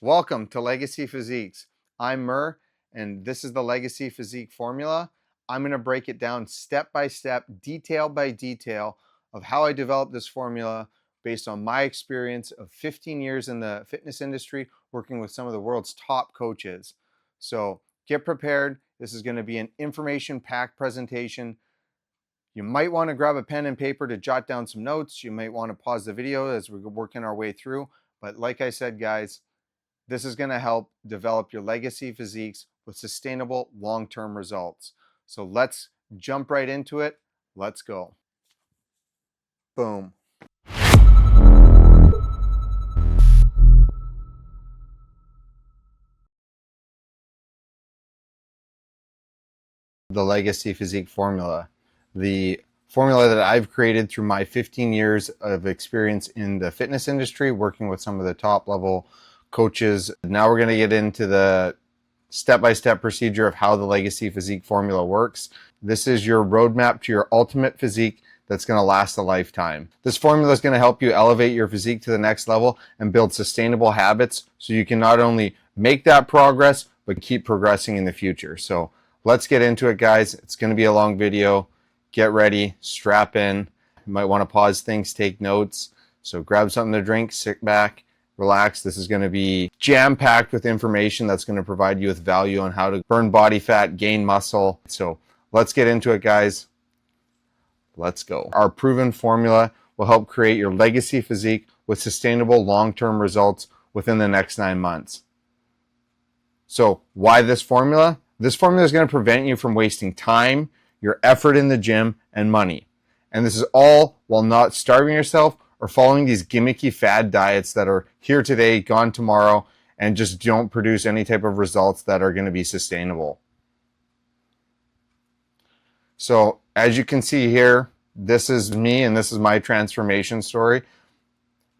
Welcome to Legacy Physiques. I'm Mur, and this is the Legacy Physique Formula. I'm going to break it down step by step, detail by detail of how I developed this formula based on my experience of 15 years in the fitness industry, working with some of the world's top coaches. So get prepared. This is going to be an information-packed presentation. You might want to grab a pen and paper to jot down some notes. You might want to pause the video as we're working our way through. But like I said, guys, this is going to help develop your legacy physiques with sustainable long-term results. So let's jump right into it. Let's go. Boom. The Legacy Physique Formula. The formula that I've created through my 15 years of experience in the fitness industry, working with some of the top level coaches. Now we're going to get into the step-by-step procedure of how the Legacy Physique Formula works. This is your roadmap to your ultimate physique that's going to last a lifetime. This formula is going to help you elevate your physique to the next level and build sustainable habits so you can not only make that progress, but keep progressing in the future. So let's get into it, guys. It's going to be a long video. Get ready, strap in. You might want to pause things, take notes. So grab something to drink, sit back, relax. This is going to be jam-packed with information that's going to provide you with value on how to burn body fat, gain muscle. So let's get into it, guys. Let's go. Our proven formula will help create your legacy physique with sustainable long-term results within the next 9 months. So why this formula? This formula is going to prevent you from wasting time, your effort in the gym, and money. And this is all while not starving yourself or following these gimmicky fad diets that are here today, gone tomorrow, and just don't produce any type of results that are going to be sustainable. So as you can see here, this is me and this is my transformation story.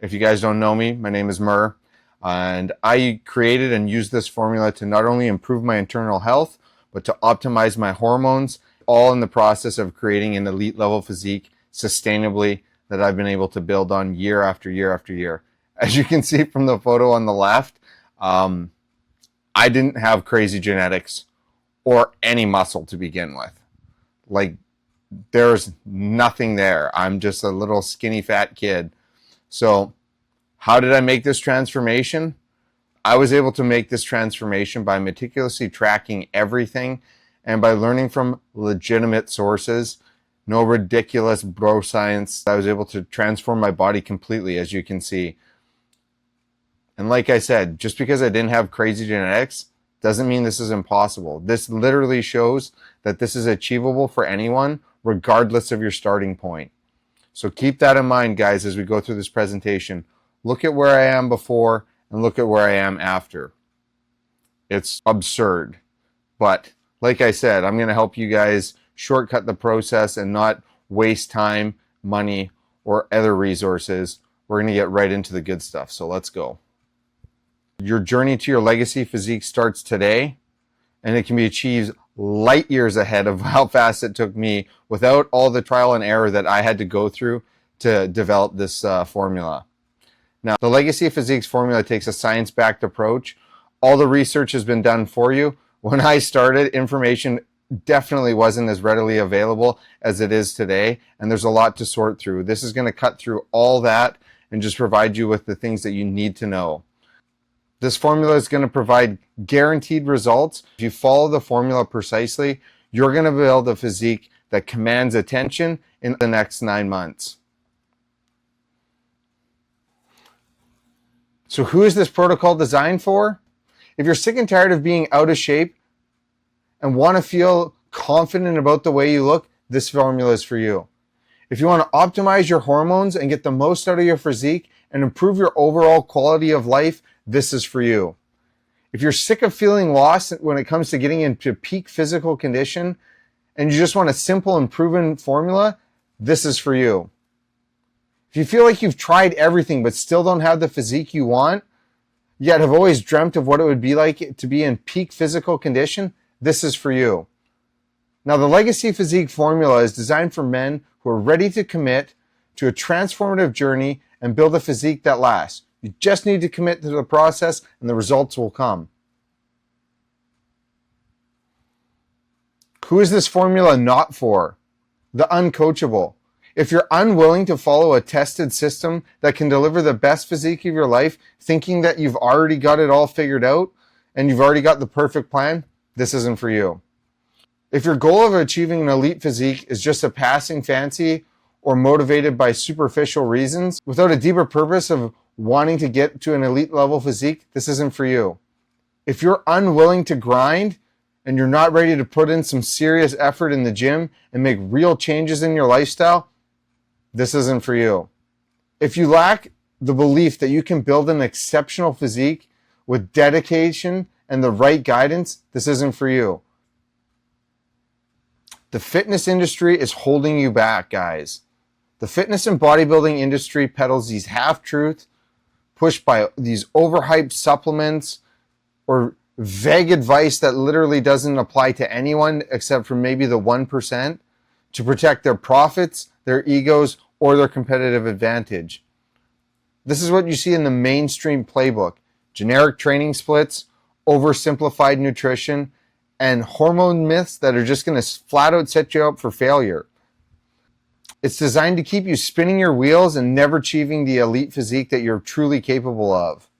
If you guys don't know me, my name is Mur, and I created and used this formula to not only improve my internal health, but to optimize my hormones, all in the process of creating an elite level physique sustainably that I've been able to build on year after year after year. As you can see from the photo on the left, I didn't have crazy genetics or any muscle to begin with. Like, there's nothing there. I'm just a little skinny fat kid. So how did I make this transformation? I was able to make this transformation by meticulously tracking everything and by learning from legitimate sources. No ridiculous bro science. I was able to transform my body completely, as you can see. And like I said, just because I didn't have crazy genetics doesn't mean this is impossible. This literally shows that this is achievable for anyone, regardless of your starting point. So keep that in mind, guys, as we go through this presentation. Look at where I am before and look at where I am after. It's absurd. But like I said, I'm going to help you guys shortcut the process and not waste time, money, or other resources. We're going to get right into the good stuff. So let's go. Your journey to your legacy physique starts today, and it can be achieved light years ahead of how fast it took me without all the trial and error that I had to go through to develop this formula. Now, the Legacy Physiques Formula takes a science-backed approach. All the research has been done for you. When I started, information definitely wasn't as readily available as it is today, and there's a lot to sort through. This is going to cut through all that and just provide you with the things that you need to know. This formula is going to provide guaranteed results. If you follow the formula precisely, you're going to build a physique that commands attention in the next 9 months. So who is this protocol designed for? If you're sick and tired of being out of shape and want to feel confident about the way you look, this formula is for you. If you want to optimize your hormones and get the most out of your physique and improve your overall quality of life, this is for you. If you're sick of feeling lost when it comes to getting into peak physical condition and you just want a simple and proven formula, this is for you. If you feel like you've tried everything but still don't have the physique you want, yet have always dreamt of what it would be like to be in peak physical condition, this is for you. Now, the Legacy Physique Formula is designed for men who are ready to commit to a transformative journey and build a physique that lasts. You just need to commit to the process and the results will come. Who is this formula not for? The uncoachable. If you're unwilling to follow a tested system that can deliver the best physique of your life, thinking that you've already got it all figured out and you've already got the perfect plan, this isn't for you. If your goal of achieving an elite physique is just a passing fancy or motivated by superficial reasons without a deeper purpose of wanting to get to an elite level physique, this isn't for you. If you're unwilling to grind and you're not ready to put in some serious effort in the gym and make real changes in your lifestyle, this isn't for you. If you lack the belief that you can build an exceptional physique with dedication and the right guidance, this isn't for you. The fitness industry is holding you back, guys. The fitness and bodybuilding industry peddles these half-truths pushed by these overhyped supplements or vague advice that literally doesn't apply to anyone except for maybe the 1% to protect their profits, their egos, or their competitive advantage. This is what you see in the mainstream playbook: generic training splits, oversimplified nutrition, and hormone myths that are just going to flat out set you up for failure. It's designed to keep you spinning your wheels and never achieving the elite physique that you're truly capable of.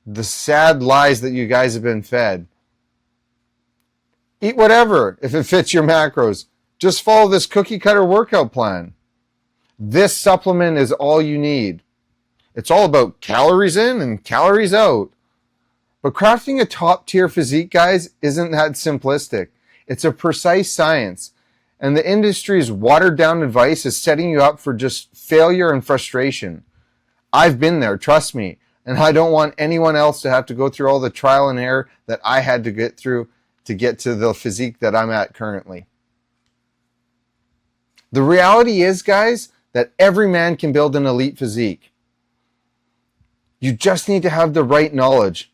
The sad lies that you guys have been fed. Eat whatever if it fits your macros. Just follow this cookie cutter workout plan. This supplement is all you need. It's all about calories in and calories out. But crafting a top tier physique, guys, isn't that simplistic. It's a precise science. And the industry's watered down advice is setting you up for just failure and frustration. I've been there, trust me. And I don't want anyone else to have to go through all the trial and error that I had to get through to get to the physique that I'm at currently. The reality is, guys, that every man can build an elite physique. You just need to have the right knowledge.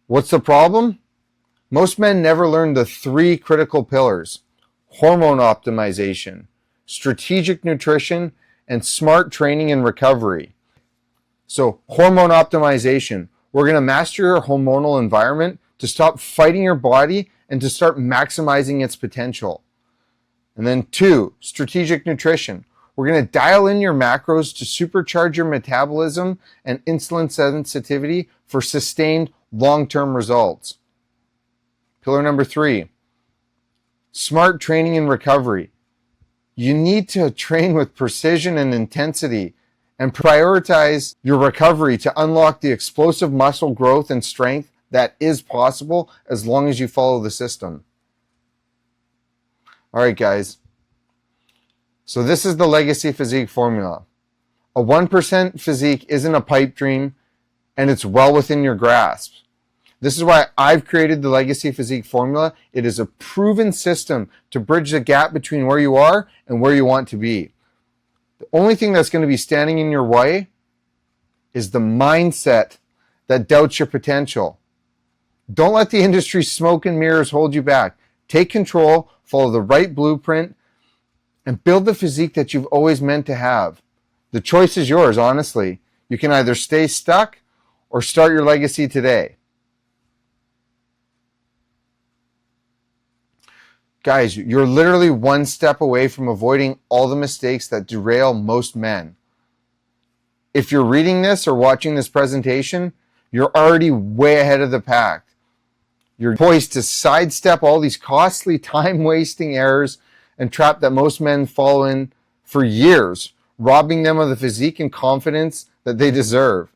What's the problem? Most men never learn the 3 critical pillars: hormone optimization, strategic nutrition, and smart training and recovery. So, hormone optimization. We're going to master your hormonal environment to stop fighting your body and to start maximizing its potential. And then 2, strategic nutrition. We're going to dial in your macros to supercharge your metabolism and insulin sensitivity for sustained long-term results. Pillar number 3, smart training and recovery. You need to train with precision and intensity and prioritize your recovery to unlock the explosive muscle growth and strength that is possible as long as you follow the system. All right, guys. So this is the Legacy Physique Formula. A 1% physique isn't a pipe dream, and it's well within your grasp. This is why I've created the Legacy Physique Formula. It is a proven system to bridge the gap between where you are and where you want to be. The only thing that's going to be standing in your way is the mindset that doubts your potential. Don't let the industry smoke and mirrors hold you back. Take control, follow the right blueprint, and build the physique that you've always meant to have. The choice is yours, honestly. You can either stay stuck or start your legacy today. Guys, you're literally one step away from avoiding all the mistakes that derail most men. If you're reading this or watching this presentation, you're already way ahead of the pack. You're poised to sidestep all these costly, time-wasting errors and trap that most men fall in for years, robbing them of the physique and confidence that they deserve.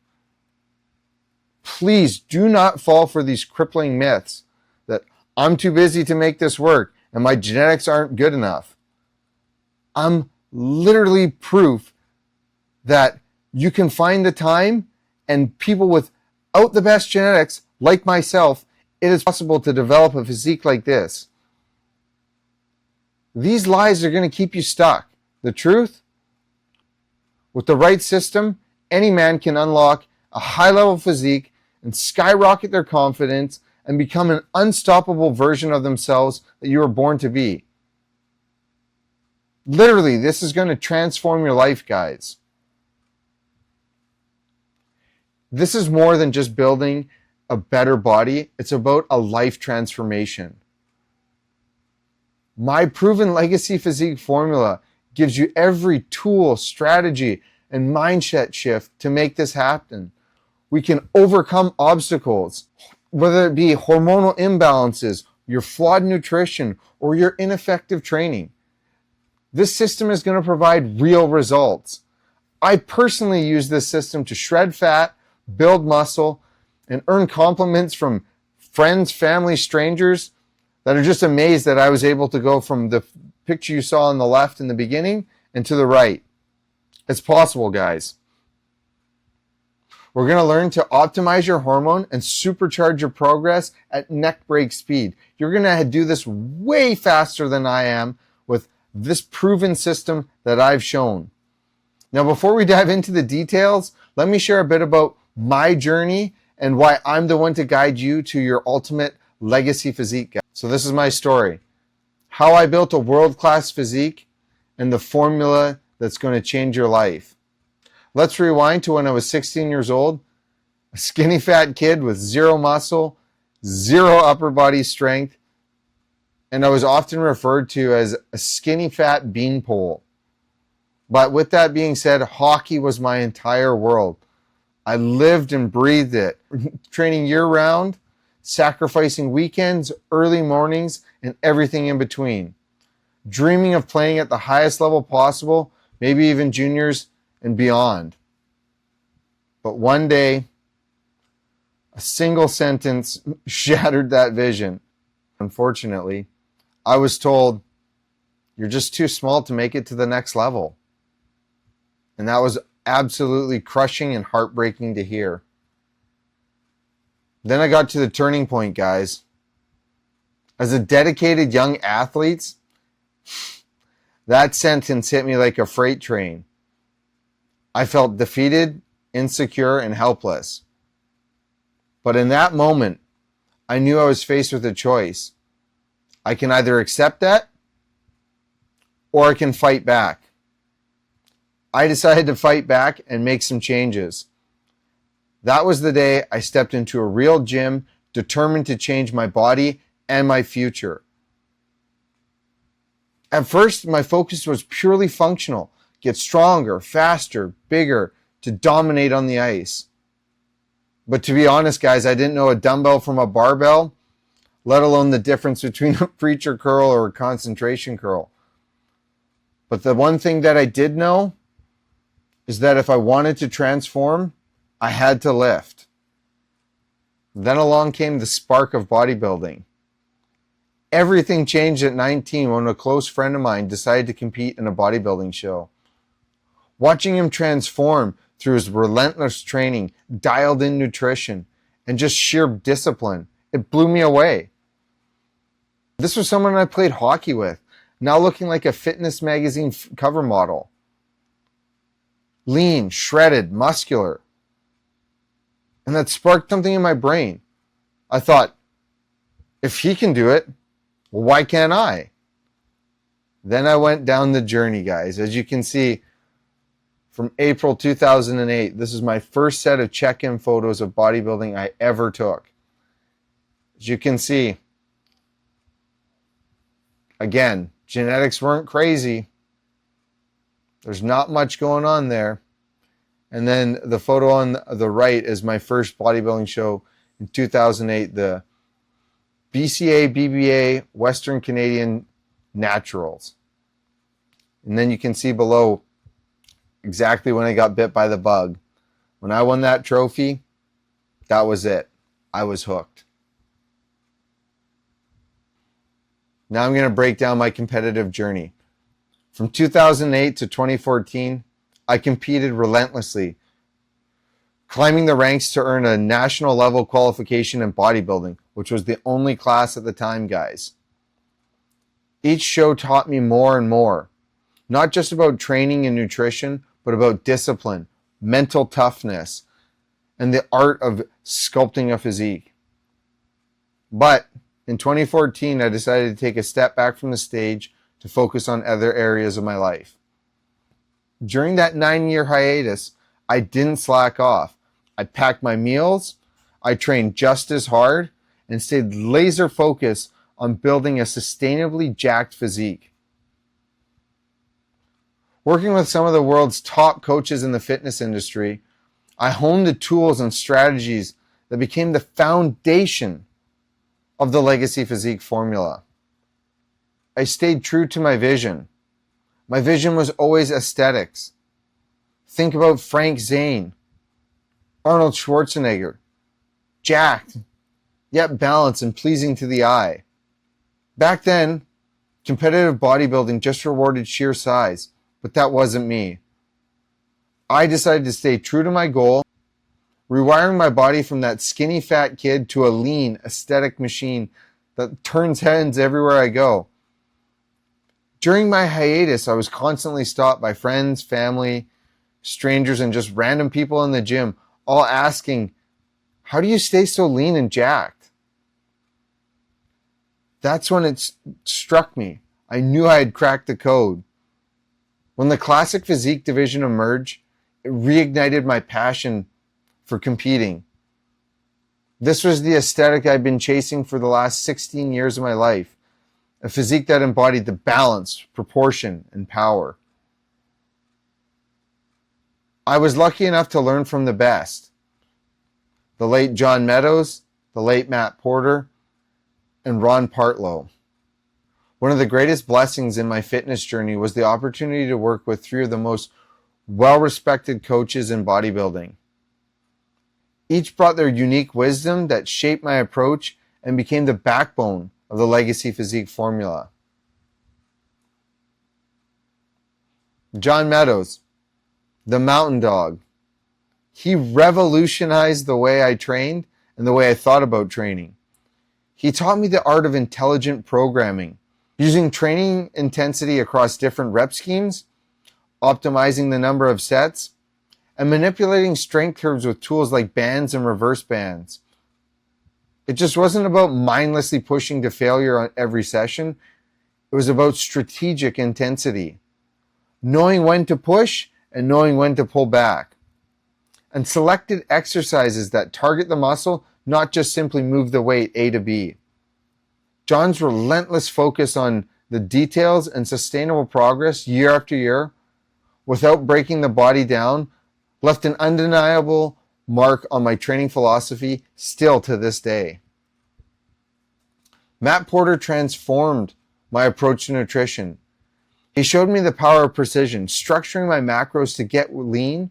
Please do not fall for these crippling myths that I'm too busy to make this work and my genetics aren't good enough. I'm literally proof that you can find the time, and people without the best genetics, like myself, it is possible to develop a physique like this. These lies are going to keep you stuck. The truth? With the right system, any man can unlock a high-level physique and skyrocket their confidence and become an unstoppable version of themselves that you were born to be. Literally, this is going to transform your life, guys. This is more than just building a better body. It's about a life transformation. My proven Legacy Physique Formula gives you every tool, strategy, and mindset shift to make this happen. We can overcome obstacles, whether it be hormonal imbalances, your flawed nutrition, or your ineffective training. This system is going to provide real results. I personally use this system to shred fat, build muscle, and earn compliments from friends, family, strangers that are just amazed that I was able to go from the picture you saw on the left in the beginning and to the right. It's possible, guys. We're going to learn to optimize your hormone and supercharge your progress at neck break speed. You're going to do this way faster than I am with this proven system that I've shown. Now, before we dive into the details, let me share a bit about my journey and why I'm the one to guide you to your ultimate legacy physique. So this is my story. How I built a world-class physique and the formula that's going to change your life. Let's rewind to when I was 16 years old, a skinny fat kid with zero muscle, zero upper body strength, and I was often referred to as a skinny fat beanpole. But with that being said, hockey was my entire world. I lived and breathed it, training year-round, sacrificing weekends, early mornings, and everything in between. Dreaming of playing at the highest level possible, maybe even juniors and beyond. But one day, a single sentence shattered that vision. Unfortunately, I was told, "You're just too small to make it to the next level." And that was absolutely crushing and heartbreaking to hear. Then I got to the turning point, guys. As a dedicated young athlete, that sentence hit me like a freight train. I felt defeated, insecure, and helpless. But in that moment, I knew I was faced with a choice. I can either accept that, or I can fight back. I decided to fight back and make some changes. That was the day I stepped into a real gym, determined to change my body and my future. At first, my focus was purely functional. Get stronger, faster, bigger, to dominate on the ice. But to be honest, guys, I didn't know a dumbbell from a barbell, let alone the difference between a preacher curl or a concentration curl. But the one thing that I did know is that if I wanted to transform, I had to lift. Then along came the spark of bodybuilding. Everything changed at 19 when a close friend of mine decided to compete in a bodybuilding show. Watching him transform through his relentless training, dialed in nutrition, and just sheer discipline, it blew me away. This was someone I played hockey with, now looking like a fitness magazine cover model. Lean, shredded, muscular. And that sparked something in my brain. I thought, if he can do it, well, why can't I? Then I went down the journey, guys. As you can see, from April 2008, this is my first set of check-in photos of bodybuilding I ever took. As you can see, again, genetics weren't crazy. There's not much going on there. And then the photo on the right is my first bodybuilding show in 2008, the BCA, BBA, Western Canadian Naturals. And then you can see below exactly when I got bit by the bug. When I won that trophy, that was it. I was hooked. Now I'm going to break down my competitive journey. From 2008 to 2014, I competed relentlessly, climbing the ranks to earn a national level qualification in bodybuilding, which was the only class at the time, guys. Each show taught me more and more, not just about training and nutrition, but about discipline, mental toughness, and the art of sculpting a physique. But in 2014, I decided to take a step back from the stage to focus on other areas of my life. During that 9-year hiatus, I didn't slack off. I packed my meals, I trained just as hard, and stayed laser focused on building a sustainably jacked physique. Working with some of the world's top coaches in the fitness industry, I honed the tools and strategies that became the foundation of the Legacy Physique Formula. I stayed true to my vision. My vision was always aesthetics. Think about Frank Zane, Arnold Schwarzenegger, jacked, yet balanced and pleasing to the eye. Back then, competitive bodybuilding just rewarded sheer size, but that wasn't me. I decided to stay true to my goal, rewiring my body from that skinny fat kid to a lean, aesthetic machine that turns heads everywhere I go. During my hiatus, I was constantly stopped by friends, family, strangers, and just random people in the gym, all asking, "How do you stay so lean and jacked?" That's when it struck me. I knew I had cracked the code. When the classic physique division emerged, it reignited my passion for competing. This was the aesthetic I'd been chasing for the last 16 years of my life. A physique that embodied the balance, proportion, and power. I was lucky enough to learn from the best. The late John Meadows, the late Matt Porter, and Ron Partlow. One of the greatest blessings in my fitness journey was the opportunity to work with 3 of the most well-respected coaches in bodybuilding. Each brought their unique wisdom that shaped my approach and became the backbone of the Legacy Physique Formula. John Meadows, the mountain dog. He revolutionized the way I trained and the way I thought about training. He taught me the art of intelligent programming, using training intensity across different rep schemes, optimizing the number of sets, and manipulating strength curves with tools like bands and reverse bands. It just wasn't about mindlessly pushing to failure on every session. It was about strategic intensity, knowing when to push and knowing when to pull back, and selected exercises that target the muscle, not just simply move the weight A to B. John's relentless focus on the details and sustainable progress year after year, without breaking the body down, left an undeniable mark on my training philosophy still to this day. Matt Porter transformed my approach to nutrition. He showed me the power of precision, structuring my macros to get lean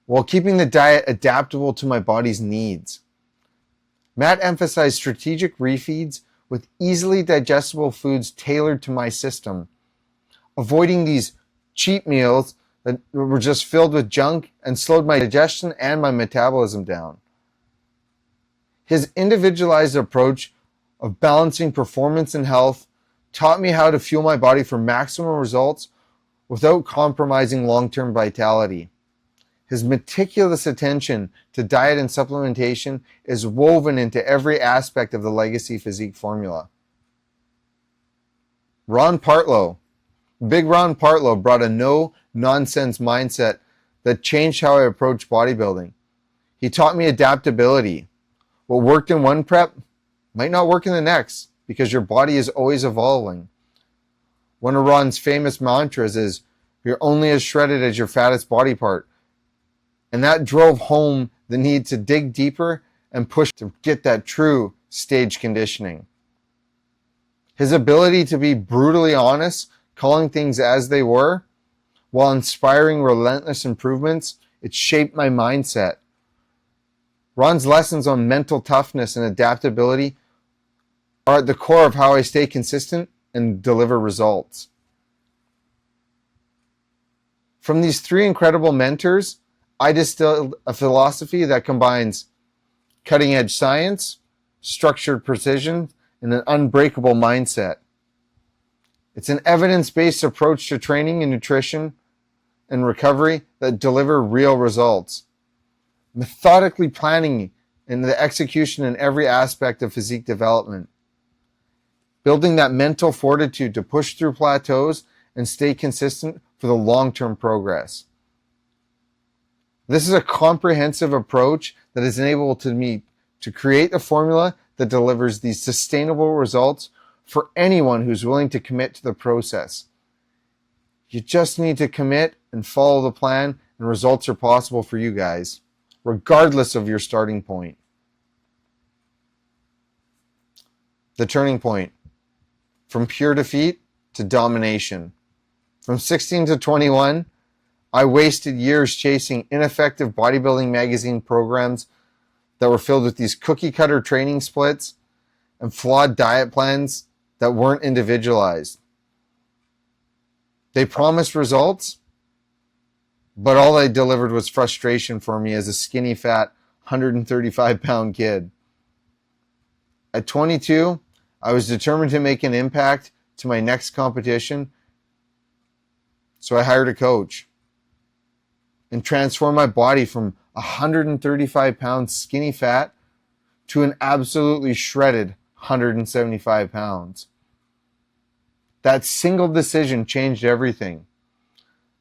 while keeping the diet adaptable to my body's needs. Matt emphasized strategic refeeds with easily digestible foods tailored to my system, avoiding these cheat meals that were just filled with junk and slowed my digestion and my metabolism down. His individualized approach of balancing performance and health taught me how to fuel my body for maximum results without compromising long-term vitality. His meticulous attention to diet and supplementation is woven into every aspect of the Legacy Physique Formula. Ron Partlow. Big Ron Partlow brought a no-nonsense mindset that changed how I approach bodybuilding. He taught me adaptability. What worked in one prep might not work in the next because your body is always evolving. One of Ron's famous mantras is, "You're only as shredded as your fattest body part." And that drove home the need to dig deeper and push to get that true stage conditioning. His ability to be brutally honest, calling things as they were, while inspiring relentless improvements, it shaped my mindset. Ron's lessons on mental toughness and adaptability are at the core of how I stay consistent and deliver results. From these 3 incredible mentors, I distilled a philosophy that combines cutting-edge science, structured precision, and an unbreakable mindset. It's an evidence-based approach to training and nutrition and recovery that deliver real results. Methodically planning and the execution in every aspect of physique development. building that mental fortitude to push through plateaus and stay consistent for the long-term progress. This is a comprehensive approach that has enabled me to create a formula that delivers these sustainable results for anyone who's willing to commit to the process. You just need to commit and follow the plan, and results are possible for you guys, regardless of your starting point. The turning point. From pure defeat to domination. From 16 to 21, I wasted years chasing ineffective bodybuilding magazine programs that were filled with these cookie-cutter training splits and flawed diet plans that weren't individualized. They promised results, but all they delivered was frustration for me as a skinny, fat, 135-pound kid. At 22, I was determined to make an impact to my next competition, so I hired a coach and transformed my body from 135-pound skinny fat to an absolutely shredded 175 pounds. That single decision changed everything.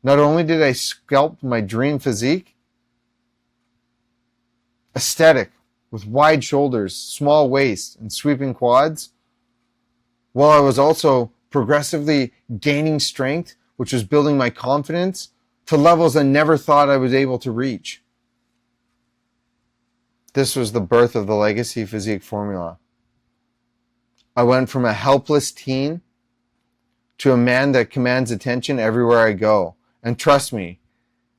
Not only did I sculpt my dream physique, aesthetic with wide shoulders, small waist, and sweeping quads, while I was also progressively gaining strength, which was building my confidence to levels I never thought I was able to reach. This was the birth of the Legacy Physique Formula. I went from a helpless teen to a man that commands attention everywhere I go. And trust me,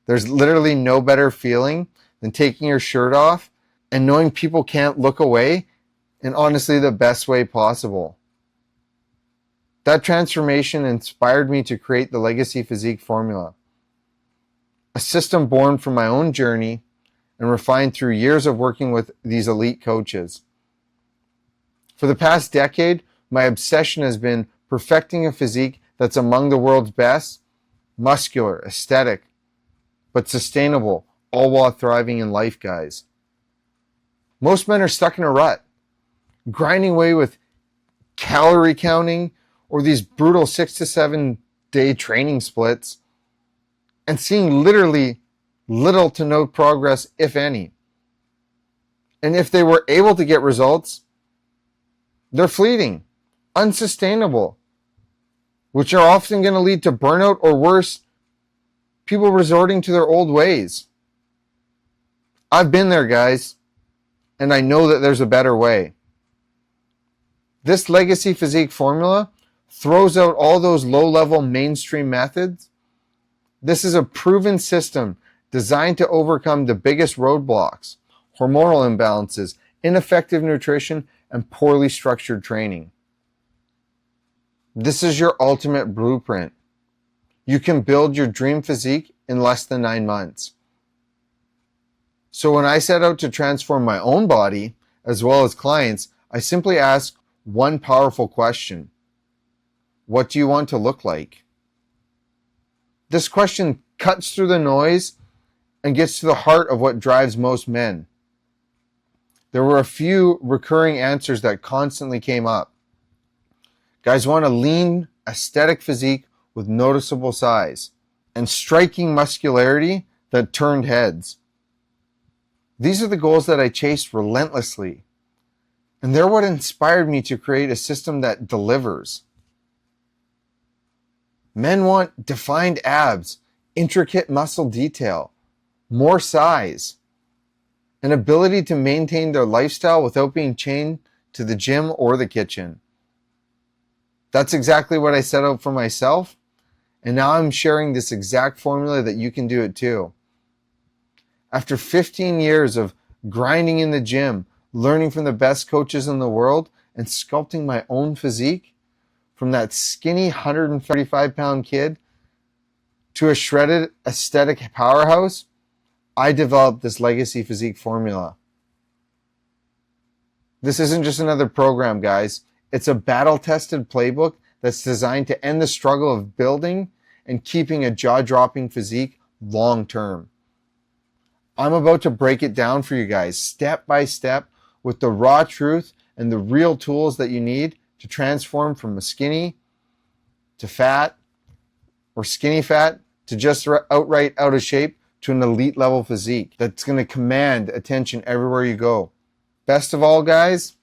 there's literally no better feeling than taking your shirt off and knowing people can't look away in honestly the best way possible. That transformation inspired me to create the Legacy Physique Formula, a system born from my own journey and refined through years of working with these elite coaches. For the past decade, my obsession has been perfecting a physique that's among the world's best, muscular, aesthetic, but sustainable, all while thriving in life, guys. Most men are stuck in a rut, grinding away with calorie counting or these brutal 6 to 7 day training splits and seeing literally little to no progress, if any. And if they were able to get results, they're fleeting, unsustainable, which are often going to lead to burnout or worse, people resorting to their old ways. I've been there, guys, and I know that there's a better way. This Legacy Physique Formula throws out all those low-level mainstream methods. This is a proven system designed to overcome the biggest roadblocks: hormonal imbalances, ineffective nutrition, and poorly structured training. This is your ultimate blueprint. You can build your dream physique in less than 9 months. So when I set out to transform my own body, as well as clients, I simply ask one powerful question. What do you want to look like? This question cuts through the noise and gets to the heart of what drives most men. There were a few recurring answers that constantly came up. Guys want a lean, aesthetic physique with noticeable size and striking muscularity that turned heads. These are the goals that I chased relentlessly, and they're what inspired me to create a system that delivers. Men want defined abs, intricate muscle detail, more size, an ability to maintain their lifestyle without being chained to the gym or the kitchen. That's exactly what I set out for myself, and now I'm sharing this exact formula that you can do it too. After 15 years of grinding in the gym, learning from the best coaches in the world, and sculpting my own physique, from that skinny 135-pound kid to a shredded aesthetic powerhouse, I developed this Legacy Physique Formula. This isn't just another program, guys. It's a battle-tested playbook that's designed to end the struggle of building and keeping a jaw-dropping physique long-term. I'm about to break it down for you guys, step by step, with the raw truth and the real tools that you need to transform from a skinny to fat, or skinny fat to just outright out of shape to an elite level physique that's going to command attention everywhere you go. Best of all, guys,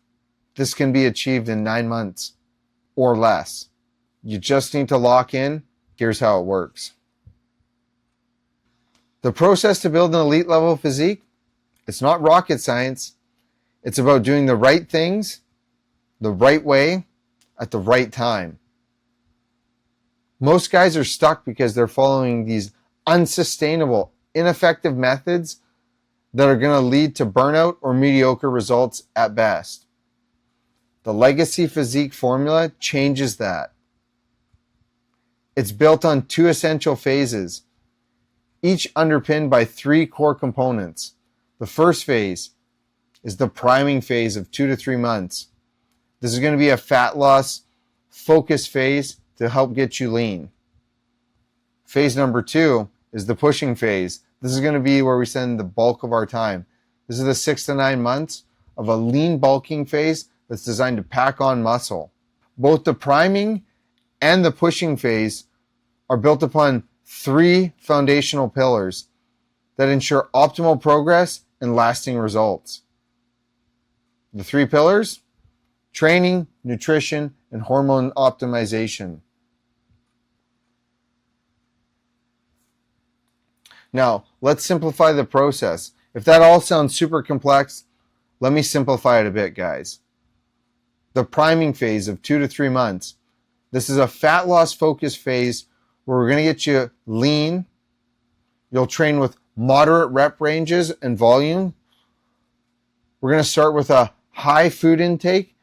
this can be achieved in 9 months or less. You just need to lock in. Here's how it works. The process to build an elite level physique, it's not rocket science. It's about doing the right things the right way at the right time. Most guys are stuck because they're following these unsustainable, ineffective methods that are going to lead to burnout or mediocre results at best. The Legacy Physique Formula changes that. It's built on 2 essential phases, each underpinned by 3 core components. The first phase is the priming phase of 2 to 3 months. This is going to be a fat loss focus phase to help get you lean. Phase number 2 is the pushing phase. This is going to be where we spend the bulk of our time. This is the 6 to 9 months of a lean bulking phase that's designed to pack on muscle. Both the priming and the pushing phase are built upon 3 foundational pillars that ensure optimal progress and lasting results. The 3 pillars: training, nutrition, and hormone optimization. Now, let's simplify the process. If that all sounds super complex, let me simplify it a bit, guys. The priming phase of 2 to 3 months. This is a fat loss focus phase where we're going to get you lean. You'll train with moderate rep ranges and volume. We're going to start with a high food intake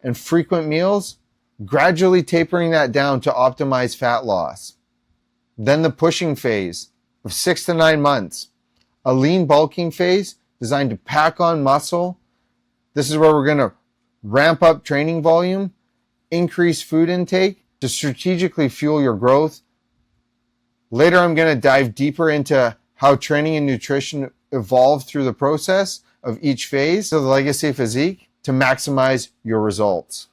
and frequent meals, gradually tapering that down to optimize fat loss. Then the pushing phase of 6 to 9 months, a lean bulking phase designed to pack on muscle. This is where we're going to ramp up training volume, increase food intake to strategically fuel your growth. Later, I'm going to dive deeper into how training and nutrition evolve through the process of each phase of the Legacy Physique to maximize your results.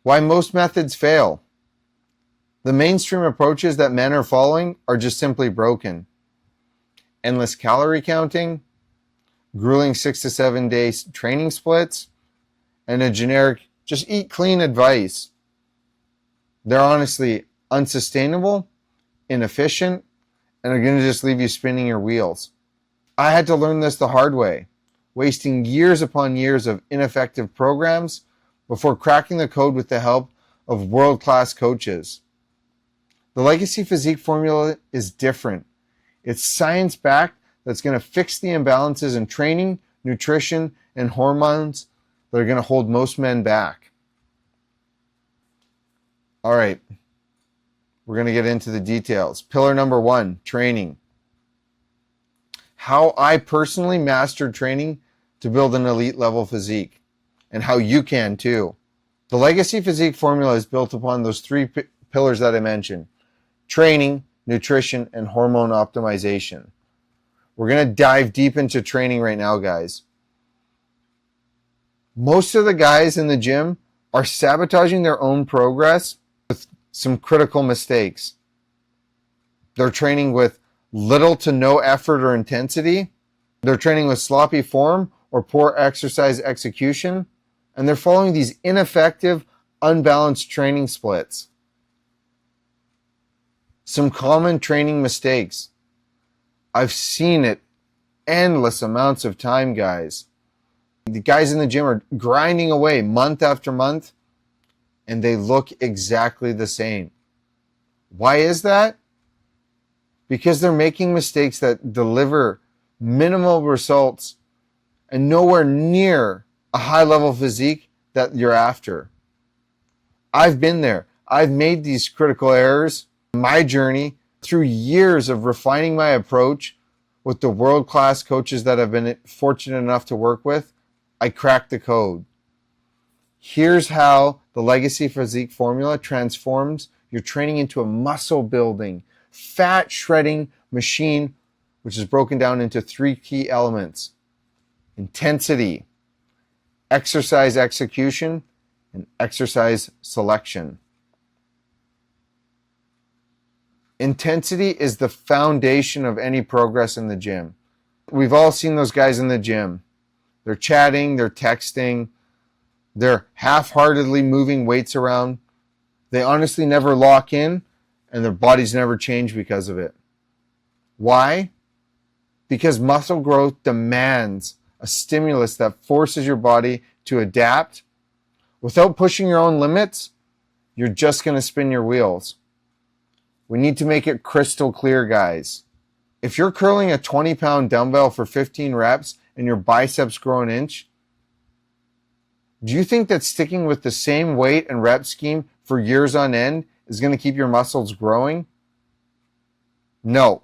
Why most methods fail. The mainstream approaches that men are following are just simply broken. Endless calorie counting, grueling 6 to 7 day training splits, and a generic just eat clean advice. They're honestly unsustainable, inefficient, and are going to just leave you spinning your wheels. I had to learn this the hard way, wasting years upon years of ineffective programs before cracking the code with the help of world-class coaches. The Legacy Physique Formula is different. It's science-backed that's going to fix the imbalances in training, nutrition, and hormones that are going to hold most men back. All right, we're going to get into the details. Pillar number 1, training. How I personally mastered training to build an elite level physique, and how you can too. The Legacy Physique Formula is built upon those 3 pillars that I mentioned: training, nutrition, and hormone optimization. We're going to dive deep into training right now, guys. Most of the guys in the gym are sabotaging their own progress with some critical mistakes. They're training with little to no effort or intensity. They're training with sloppy form or poor exercise execution. And they're following these ineffective, unbalanced training splits. Some common training mistakes. I've seen it endless amounts of time, guys. The guys in the gym are grinding away month after month, and they look exactly the same. Why is that? Because they're making mistakes that deliver minimal results and nowhere near a high-level physique that you're after. I've been there. I've made these critical errors. My journey through years of refining my approach with the world-class coaches that I've been fortunate enough to work with, I cracked the code. Here's how the Legacy Physique Formula transforms your training into a muscle-building, fat-shredding machine, which is broken down into 3 key elements: intensity, exercise execution, and exercise selection. Intensity is the foundation of any progress in the gym. We've all seen those guys in the gym. They're chatting, they're texting, they're half-heartedly moving weights around. They honestly never lock in, and their bodies never change because of it. Why? Because muscle growth demands a stimulus that forces your body to adapt. Without pushing your own limits, you're just going to spin your wheels. We need to make it crystal clear, guys. If you're curling a 20-pound dumbbell for 15 reps and your biceps grow an inch, do you think that sticking with the same weight and rep scheme for years on end is going to keep your muscles growing? No,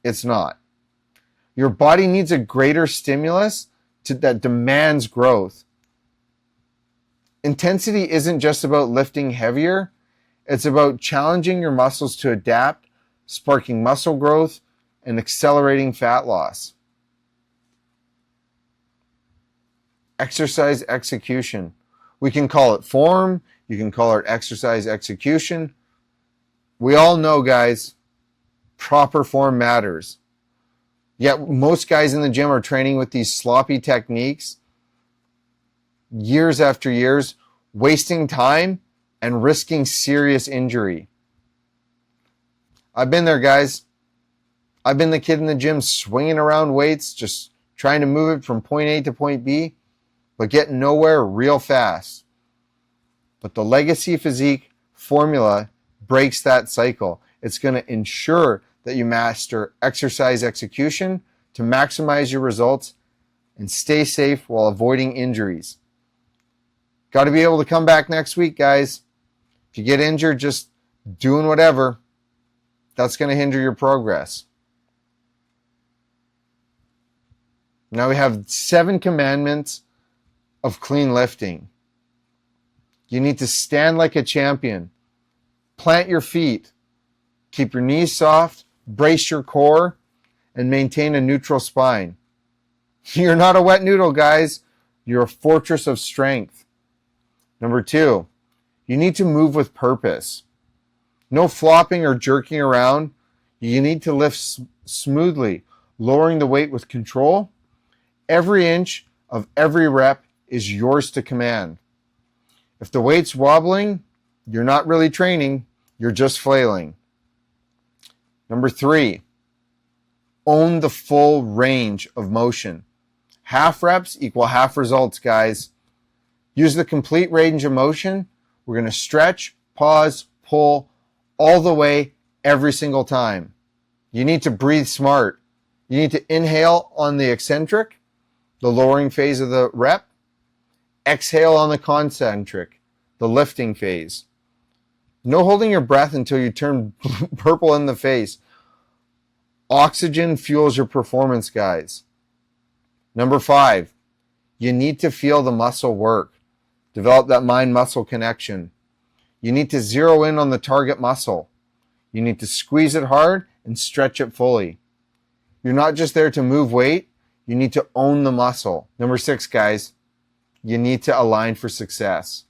it's not. Your body needs a greater stimulus that demands growth. Intensity isn't just about lifting heavier. It's about challenging your muscles to adapt, sparking muscle growth, and accelerating fat loss. Exercise execution. We can call it form. You can call it exercise execution. We all know, guys, proper form matters. Yet most guys in the gym are training with these sloppy techniques years after years, wasting time and risking serious injury. I've been there, guys. I've been the kid in the gym swinging around weights, just trying to move it from point A to point B, but getting nowhere real fast. But the Legacy Physique Formula breaks that cycle. It's going to ensure that you master exercise execution to maximize your results and stay safe while avoiding injuries. Got to be able to come back next week, guys. If you get injured just doing whatever, that's going to hinder your progress. Now we have 7 commandments of clean lifting. You need to stand like a champion. Plant your feet. Keep your knees soft. Brace your core. And maintain a neutral spine. You're not a wet noodle, guys. You're a fortress of strength. Number 2, you need to move with purpose. No flopping or jerking around. You need to lift smoothly, lowering the weight with control. Every inch of every rep is yours to command. If the weight's wobbling, you're not really training, you're just flailing. Number 3, own the full range of motion. Half reps equal half results, guys. Use the complete range of motion. We're going to stretch, pause, pull all the way every single time. You need to breathe smart. You need to inhale on the eccentric, the lowering phase of the rep. Exhale on the concentric, the lifting phase. No holding your breath until you turn purple in the face. Oxygen fuels your performance, guys. Number 5, you need to feel the muscle work. Develop that mind-muscle connection. You need to zero in on the target muscle. You need to squeeze it hard and stretch it fully. You're not just there to move weight. You need to own the muscle. Number 6, guys, you need to align for success.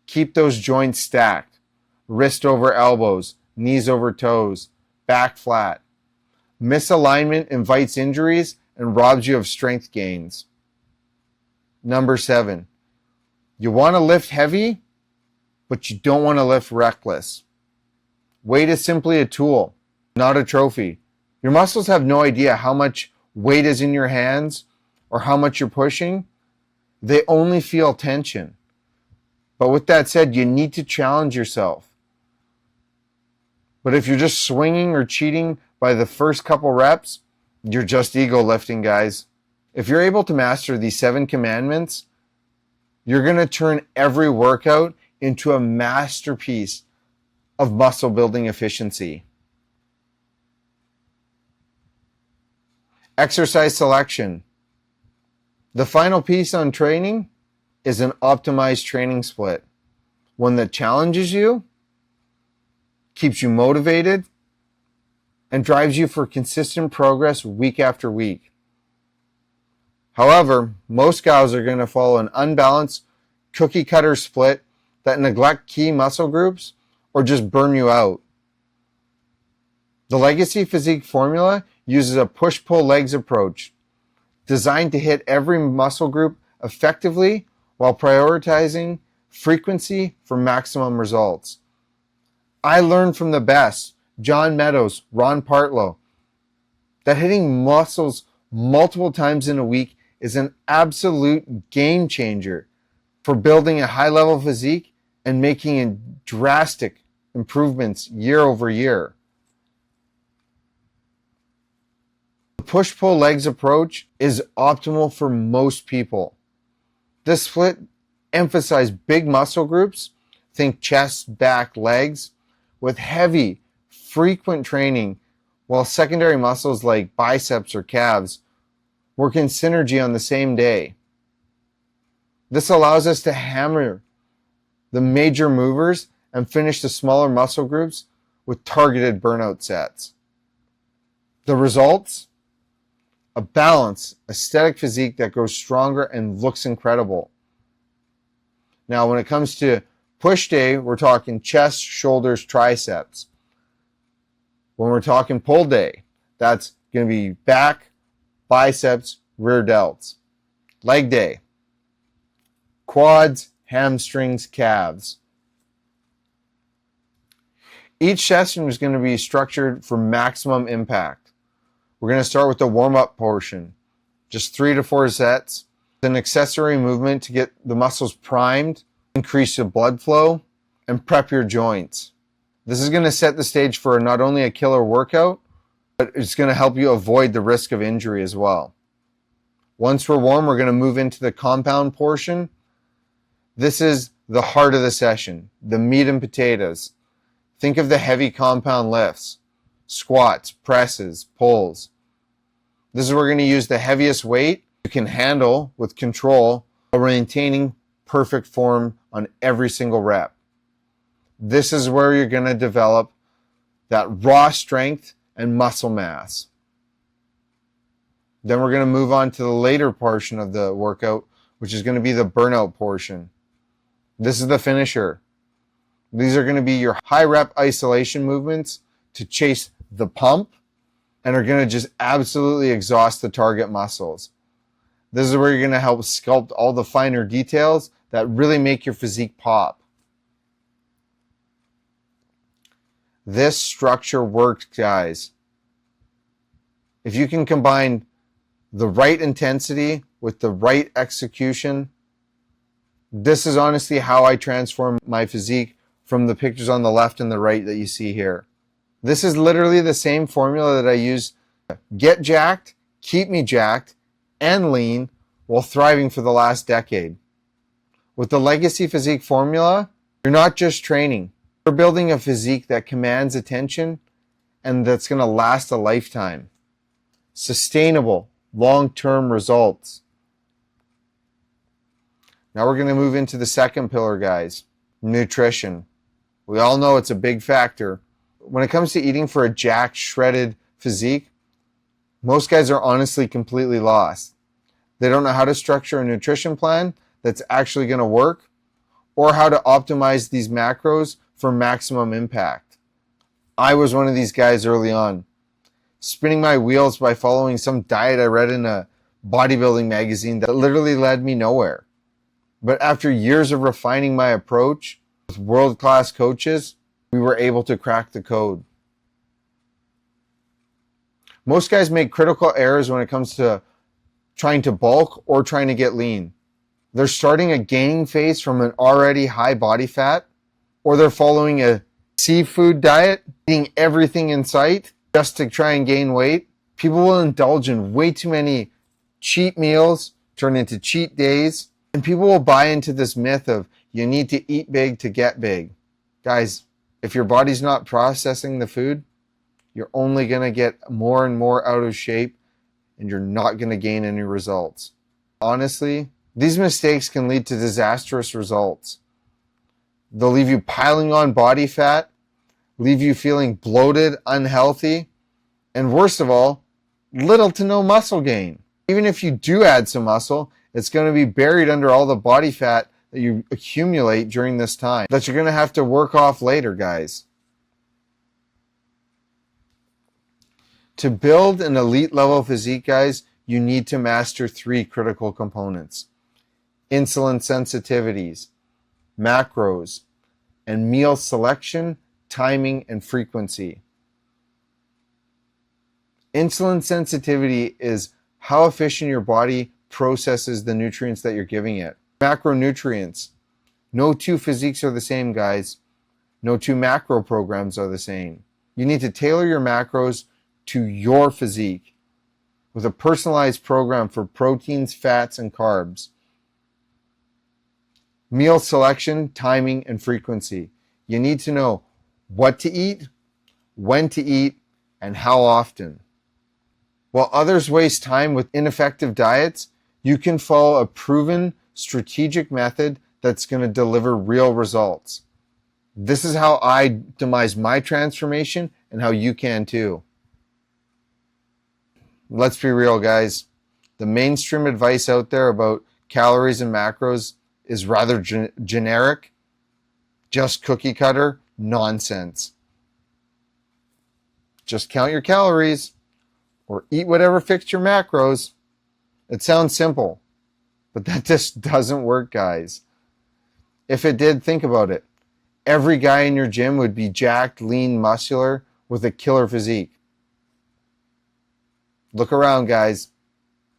Keep those joints stacked. Wrist over elbows, knees over toes, back flat. Misalignment invites injuries and robs you of strength gains. Number 7, you want to lift heavy, but you don't want to lift reckless. Weight is simply a tool, not a trophy. Your muscles have no idea how much weight is in your hands or how much you're pushing. They only feel tension. But with that said, you need to challenge yourself. But if you're just swinging or cheating by the first couple reps, you're just ego lifting, guys. If you're able to master these 7 commandments, you're going to turn every workout into a masterpiece of muscle building efficiency. Exercise selection. The final piece on training is an optimized training split. One that challenges you, keeps you motivated, and drives you for consistent progress week after week. However, most guys are going to follow an unbalanced cookie cutter split that neglect key muscle groups or just burn you out. The Legacy Physique Formula uses a push-pull legs approach designed to hit every muscle group effectively while prioritizing frequency for maximum results. I learned from the best, John Meadows, Ron Partlow, that hitting muscles multiple times in a week is an absolute game changer for building a high-level physique and making drastic improvements year over year. The push-pull legs approach is optimal for most people. This split emphasizes big muscle groups, think chest, back, legs, with heavy, frequent training, while secondary muscles like biceps or calves work in synergy on the same day. This allows us to hammer the major movers and finish the smaller muscle groups with targeted burnout sets. The results? A balanced, aesthetic physique that grows stronger and looks incredible. Now, when it comes to push day, we're talking chest, shoulders, triceps. When we're talking pull day, that's going to be back, biceps, rear delts. Leg day, quads, hamstrings, calves. Each session is going to be structured for maximum impact. We're going to start with the warm-up portion, just 3 to 4 sets, an accessory movement to get the muscles primed, increase the blood flow, and prep your joints. This is going to set the stage for not only a killer workout, but it's going to help you avoid the risk of injury as well. Once we're warm, we're going to move into the compound portion. This is the heart of the session, the meat and potatoes. Think of the heavy compound lifts, squats, presses, pulls. This is where we're going to use the heaviest weight you can handle with control while maintaining perfect form on every single rep. This is where you're going to develop that raw strength and muscle mass. Then we're going to move on to the later portion of the workout, which is going to be the burnout portion. This is the finisher. These are going to be your high rep isolation movements to chase the pump and are going to just absolutely exhaust the target muscles. This is where you're going to help sculpt all the finer details that really make your physique pop. This structure works, guys. If you can combine the right intensity with the right execution, this is honestly how I transform my physique from the pictures on the left and the right that you see here. This is literally the same formula that I use to get jacked, keep me jacked, and lean while thriving for the last decade. With the Legacy Physique Formula, you're not just training. You're building a physique that commands attention and that's going to last a lifetime. Sustainable, long-term results. Now we're going to move into the second pillar, guys. Nutrition. We all know it's a big factor. When it comes to eating for a jacked, shredded physique, most guys are honestly completely lost. They don't know how to structure a nutrition plan that's actually going to work or how to optimize these macros for maximum impact. I was one of these guys early on, spinning my wheels by following some diet I read in a bodybuilding magazine that literally led me nowhere. But after years of refining my approach with world-class coaches, we were able to crack the code. Most guys make critical errors when it comes to trying to bulk or trying to get lean. They're starting a gaining phase from an already high body fat, or they're following a seafood diet, eating everything in sight just to try and gain weight. People will indulge in way too many cheat meals, turn into cheat days, and people will buy into this myth of you need to eat big to get big. Guys, if your body's not processing the food, you're only going to get more and more out of shape and you're not going to gain any results. Honestly, these mistakes can lead to disastrous results. They'll leave you piling on body fat, leave you feeling bloated, unhealthy, and worst of all, little to no muscle gain. Even if you do add some muscle, it's going to be buried under all the body fat that you accumulate during this time that you're going to have to work off later, guys. To build an elite level physique, guys, you need to master 3 critical components: insulin sensitivities, macros, and meal selection, timing, and frequency. Insulin sensitivity is how efficient your body processes the nutrients that you're giving it. Macronutrients. No 2 physiques are the same, guys. No 2 macro programs are the same. You need to tailor your macros to your physique with a personalized program for proteins, fats, and carbs. Meal selection, timing, and frequency. You need to know what to eat, when to eat, and how often. While others waste time with ineffective diets, you can follow a proven strategic method that's going to deliver real results. This is how I optimize my transformation and how you can too. Let's be real, guys. The mainstream advice out there about calories and macros is rather generic, just cookie cutter nonsense. Just count your calories or eat whatever fits your macros. It sounds simple, but that just doesn't work, guys. If it did, think about it. Every guy in your gym would be jacked, lean, muscular, with a killer physique. Look around, guys.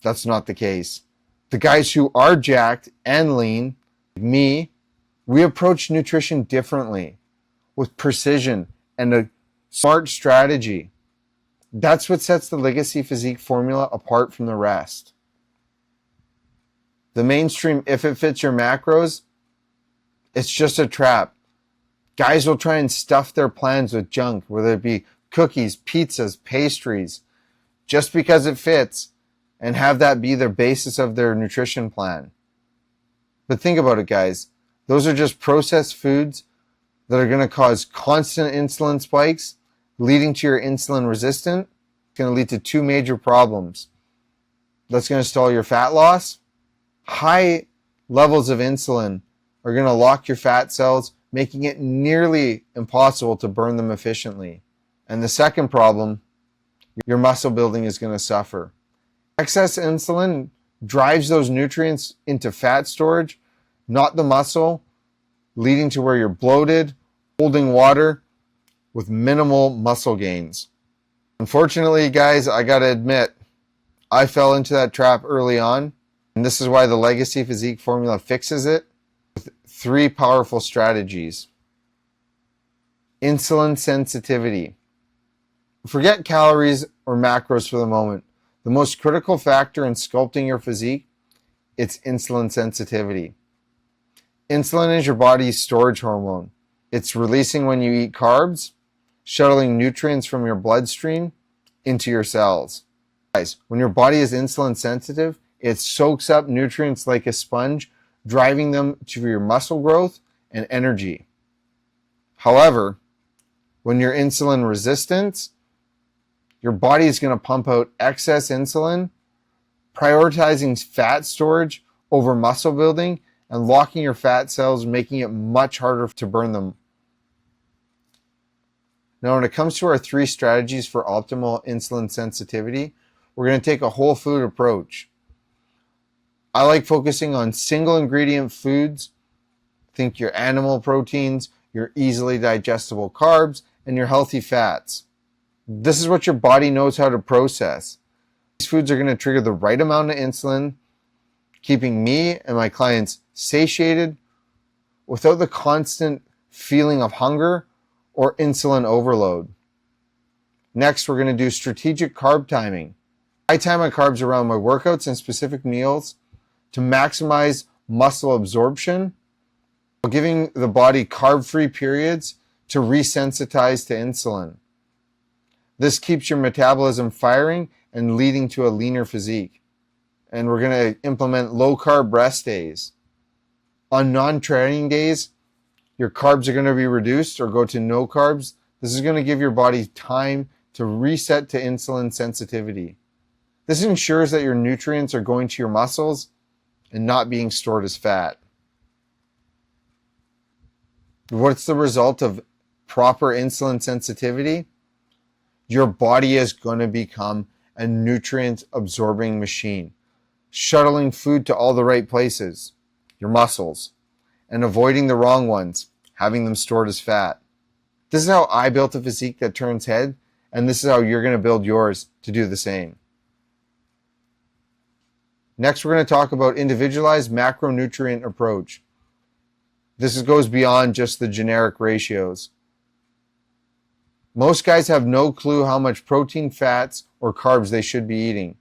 That's not the case. The guys who are jacked and lean, like me, we approach nutrition differently, with precision and a smart strategy. That's what sets the Legacy Physique Formula apart from the rest. The mainstream, if it fits your macros, it's just a trap. Guys will try and stuff their plans with junk, whether it be cookies, pizzas, pastries, just because it fits, and have that be the basis of their nutrition plan. But think about it, guys. Those are just processed foods that are going to cause constant insulin spikes, leading to your insulin resistant. It's going to lead to 2 major problems. That's going to stall your fat loss. High levels of insulin are going to lock your fat cells, making it nearly impossible to burn them efficiently. And the second problem, your muscle building is going to suffer. Excess insulin drives those nutrients into fat storage, not the muscle, leading to where you're bloated, holding water, with minimal muscle gains. Unfortunately, guys, I gotta admit, I fell into that trap early on, and this is why the Legacy Physique Formula fixes it with 3 powerful strategies. Insulin sensitivity. Forget calories or macros for the moment. The most critical factor in sculpting your physique, it's insulin sensitivity. Insulin is your body's storage hormone. It's releasing when you eat carbs, shuttling nutrients from your bloodstream into your cells. Guys, when your body is insulin sensitive, it soaks up nutrients like a sponge, driving them to your muscle growth and energy. However, when you're insulin resistant, your body is going to pump out excess insulin, prioritizing fat storage over muscle building and locking your fat cells, making it much harder to burn them. Now, when it comes to our 3 strategies for optimal insulin sensitivity, we're going to take a whole food approach. I like focusing on single ingredient foods. Think your animal proteins, your easily digestible carbs, and your healthy fats. This is what your body knows how to process. These foods are going to trigger the right amount of insulin, keeping me and my clients satiated without the constant feeling of hunger or insulin overload. Next, we're going to do strategic carb timing. I time my carbs around my workouts and specific meals to maximize muscle absorption, while giving the body carb-free periods to resensitize to insulin. This keeps your metabolism firing and leading to a leaner physique. And we're going to implement low-carb rest days. On non-training days, your carbs are going to be reduced or go to no carbs. This is going to give your body time to reset to insulin sensitivity. This ensures that your nutrients are going to your muscles and not being stored as fat. What's the result of proper insulin sensitivity? Your body is going to become a nutrient absorbing machine, shuttling food to all the right places, your muscles, and avoiding the wrong ones, having them stored as fat. This is how I built a physique that turns head, and this is how you're going to build yours to do the same. Next, we're going to talk about individualized macronutrient approach. This goes beyond just the generic ratios. Most guys have no clue how much protein, fats, or carbs they should be eating.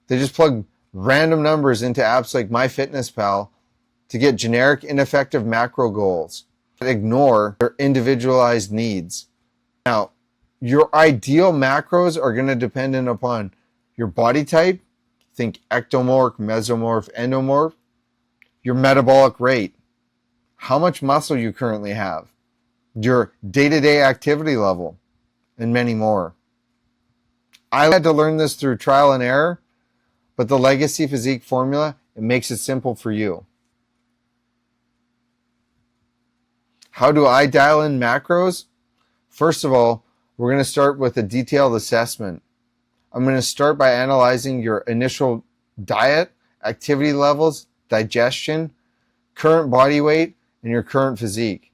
They just plug random numbers into apps like MyFitnessPal to get generic, ineffective macro goals that ignore their individualized needs. Now, your ideal macros are going to depend upon your body type, think ectomorph, mesomorph, endomorph, your metabolic rate, how much muscle you currently have, your day-to-day activity level, and many more. I had to learn this through trial and error, but the Legacy Physique Formula, it makes it simple for you. How do I dial in macros? First of all, we're going to start with a detailed assessment. I'm going to start by analyzing your initial diet, activity levels, digestion, current body weight, and your current physique.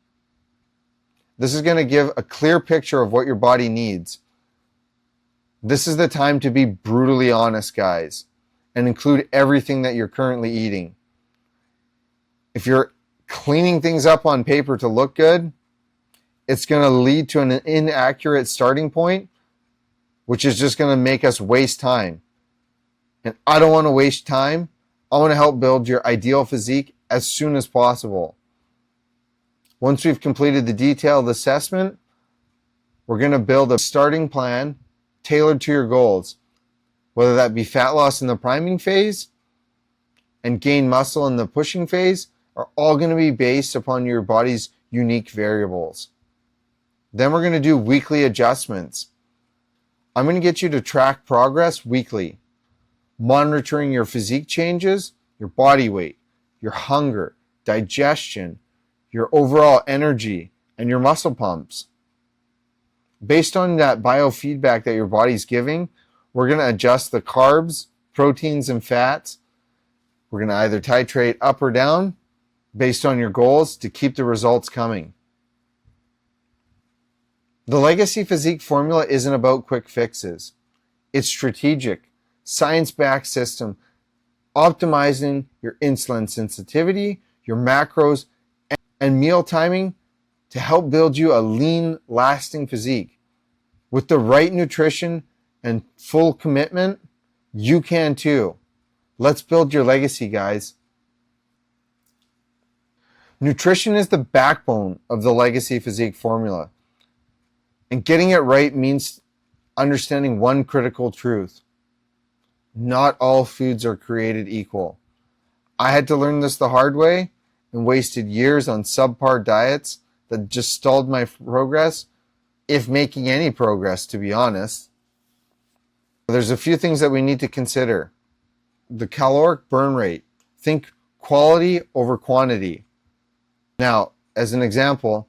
This is going to give a clear picture of what your body needs. This is the time to be brutally honest, guys, and include everything that you're currently eating. If you're cleaning things up on paper to look good, it's going to lead to an inaccurate starting point, which is just going to make us waste time. And I don't want to waste time. I want to help build your ideal physique as soon as possible. Once we've completed the detailed assessment, we're going to build a starting plan tailored to your goals, whether that be fat loss in the priming phase and gain muscle in the pushing phase, are all going to be based upon your body's unique variables. Then we're going to do weekly adjustments. I'm going to get you to track progress weekly, monitoring your physique changes, your body weight, your hunger, digestion, your overall energy, and your muscle pumps. Based on that biofeedback that your body's giving, we're going to adjust the carbs, proteins, and fats. We're going to either titrate up or down based on your goals to keep the results coming. The Legacy Physique Formula isn't about quick fixes. It's strategic, science-backed system optimizing your insulin sensitivity, your macros, and meal timing to help build you a lean, lasting physique. With the right nutrition and full commitment, you can too. Let's build your legacy, guys. Nutrition is the backbone of the Legacy Physique Formula. And getting it right means understanding one critical truth. Not all foods are created equal. I had to learn this the hard way and wasted years on subpar diets that just stalled my progress, if making any progress, to be honest. There's a few things that we need to consider. The caloric burn rate. Think quality over quantity. Now, as an example,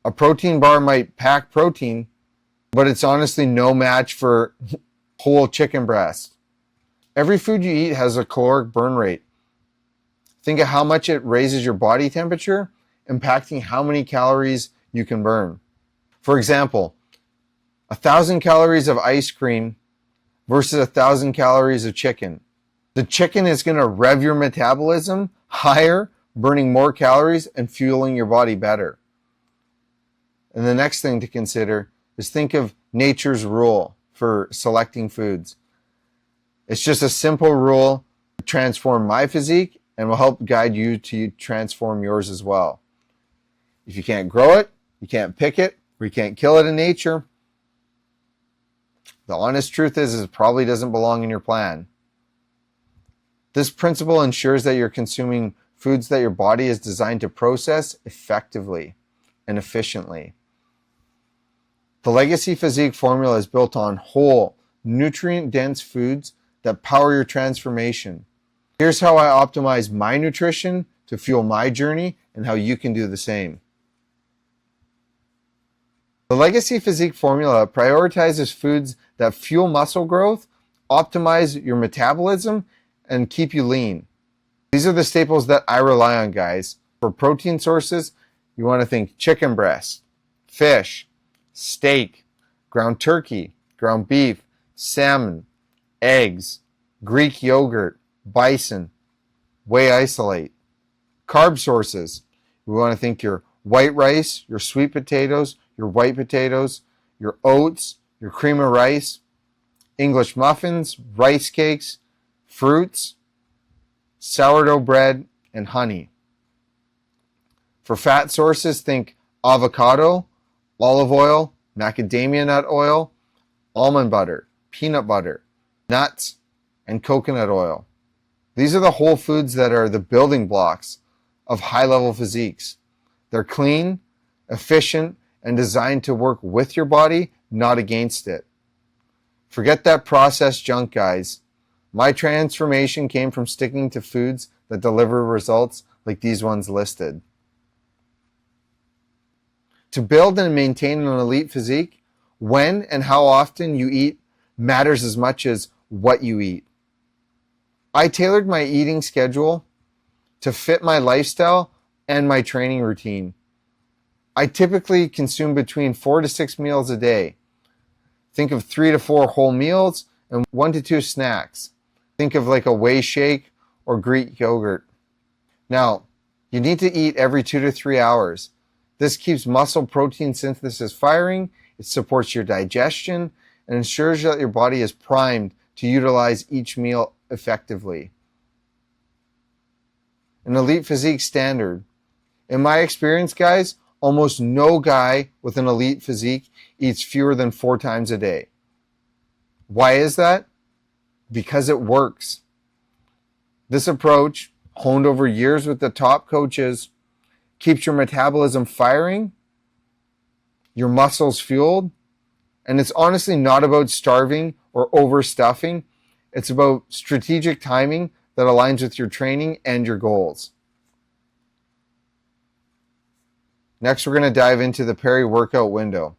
a protein bar might pack protein, but it's honestly no match for whole chicken breast. Every food you eat has a caloric burn rate. Think of how much it raises your body temperature, impacting how many calories you can burn. For example, 1,000 calories of ice cream versus 1,000 calories of chicken. The chicken is going to rev your metabolism higher, burning more calories and fueling your body better. And the next thing to consider is think of nature's rule for selecting foods. It's just a simple rule to transform my physique and will help guide you to transform yours as well. If you can't grow it, you can't pick it, or you can't kill it in nature, the honest truth is it probably doesn't belong in your plan. This principle ensures that you're consuming foods that your body is designed to process effectively and efficiently. The Legacy Physique Formula is built on whole, nutrient-dense foods that power your transformation. Here's how I optimize my nutrition to fuel my journey and how you can do the same. The Legacy Physique Formula prioritizes foods that fuel muscle growth, optimize your metabolism, and keep you lean. These are the staples that I rely on, guys. For protein sources, you want to think chicken breast, fish, steak, ground turkey, ground beef, salmon, eggs, Greek yogurt, bison, whey isolate. Carb sources, we want to think your white rice, your sweet potatoes, your white potatoes, your oats, your cream of rice, English muffins, rice cakes, fruits, sourdough bread, and honey. For fat sources, think avocado, olive oil, macadamia nut oil, almond butter, peanut butter, nuts, and coconut oil. These are the whole foods that are the building blocks of high-level physiques. They're clean, efficient, and designed to work with your body, not against it. Forget that processed junk, guys. My transformation came from sticking to foods that deliver results like these ones listed. To build and maintain an elite physique, when and how often you eat matters as much as what you eat. I tailored my eating schedule to fit my lifestyle and my training routine. I typically consume between 4 to 6 meals a day. Think of 3 to 4 whole meals and 1 to 2 snacks. Think of like a whey shake or Greek yogurt. Now, you need to eat every 2 to 3 hours. This keeps muscle protein synthesis firing, it supports your digestion, and ensures that your body is primed to utilize each meal effectively. An elite physique standard. In my experience, guys, almost no guy with an elite physique eats fewer than 4 times a day. Why is that? Because it works. This approach, honed over years with the top coaches, keeps your metabolism firing, your muscles fueled, and it's honestly not about starving or overstuffing. It's about strategic timing that aligns with your training and your goals. Next, we're going to dive into the peri-workout window.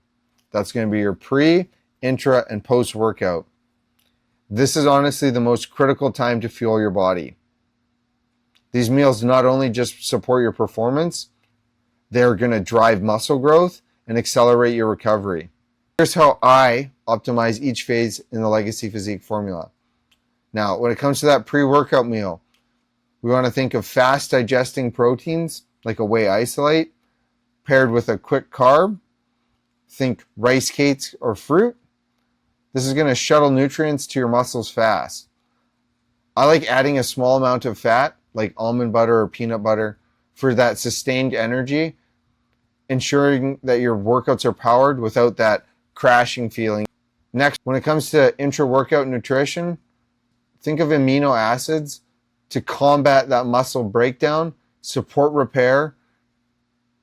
That's going to be your pre, intra, and post-workout. This is honestly the most critical time to fuel your body. These meals not only just support your performance, they're going to drive muscle growth and accelerate your recovery. Here's how I optimize each phase in the Legacy Physique Formula. Now, when it comes to that pre-workout meal, we want to think of fast digesting proteins like a whey isolate, paired with a quick carb. Think rice cakes or fruit. This is going to shuttle nutrients to your muscles fast. I like adding a small amount of fat, like almond butter or peanut butter, for that sustained energy, ensuring that your workouts are powered without that crashing feeling. Next, when it comes to intra-workout nutrition, think of amino acids to combat that muscle breakdown, support repair,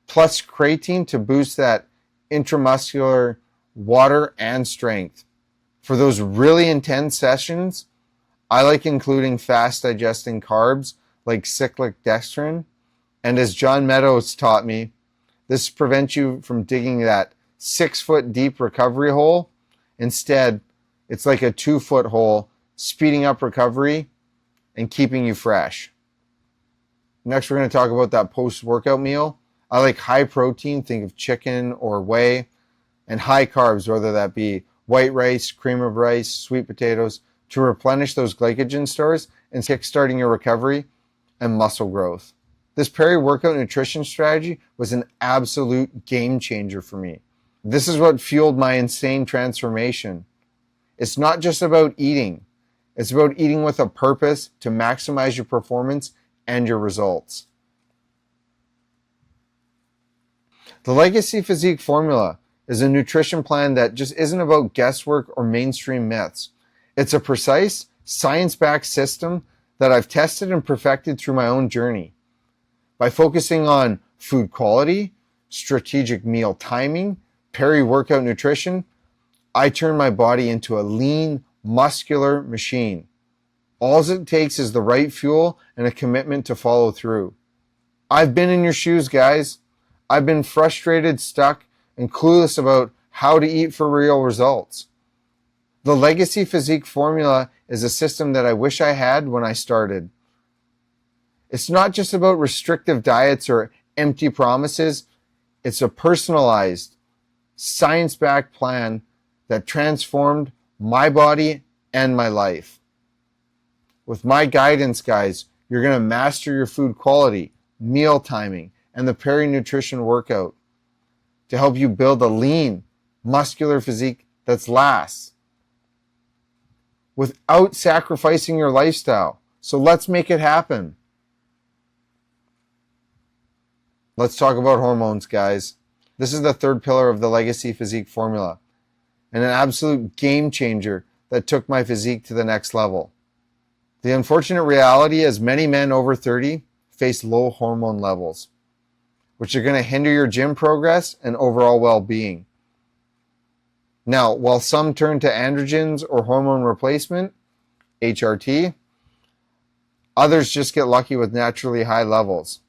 plus creatine to boost that intramuscular water and strength. For those really intense sessions, I like including fast digesting carbs like cyclic dextrin. And as John Meadows taught me, this prevents you from digging that 6-foot deep recovery hole. Instead, it's like a 2-foot hole, speeding up recovery and keeping you fresh. Next, we're going to talk about that post-workout meal. I like high protein, think of chicken or whey, and high carbs, whether that be white rice, cream of rice, sweet potatoes, to replenish those glycogen stores and kickstarting your recovery and muscle growth. This peri-workout nutrition strategy was an absolute game changer for me. This is what fueled my insane transformation. It's not just about eating. It's about eating with a purpose to maximize your performance and your results. The Legacy Physique Formula is a nutrition plan that just isn't about guesswork or mainstream myths. It's a precise, science-backed system that I've tested and perfected through my own journey. By focusing on food quality, strategic meal timing, peri-workout nutrition, I turn my body into a lean, muscular machine. All it takes is the right fuel and a commitment to follow through. I've been in your shoes, guys. I've been frustrated, stuck, and clueless about how to eat for real results. The Legacy Physique Formula is a system that I wish I had when I started. It's not just about restrictive diets or empty promises. It's a personalized, science-backed plan that transformed my body and my life. With my guidance, guys, you're going to master your food quality, meal timing, and the peri-nutrition workout to help you build a lean, muscular physique that lasts without sacrificing your lifestyle. So let's make it happen. Let's talk about hormones, guys. This is the third pillar of the Legacy Physique Formula, and an absolute game changer that took my physique to the next level. The unfortunate reality is many men over 30 face low hormone levels, which are going to hinder your gym progress and overall well-being. Now, while some turn to androgens or hormone replacement, HRT, others just get lucky with naturally high levels.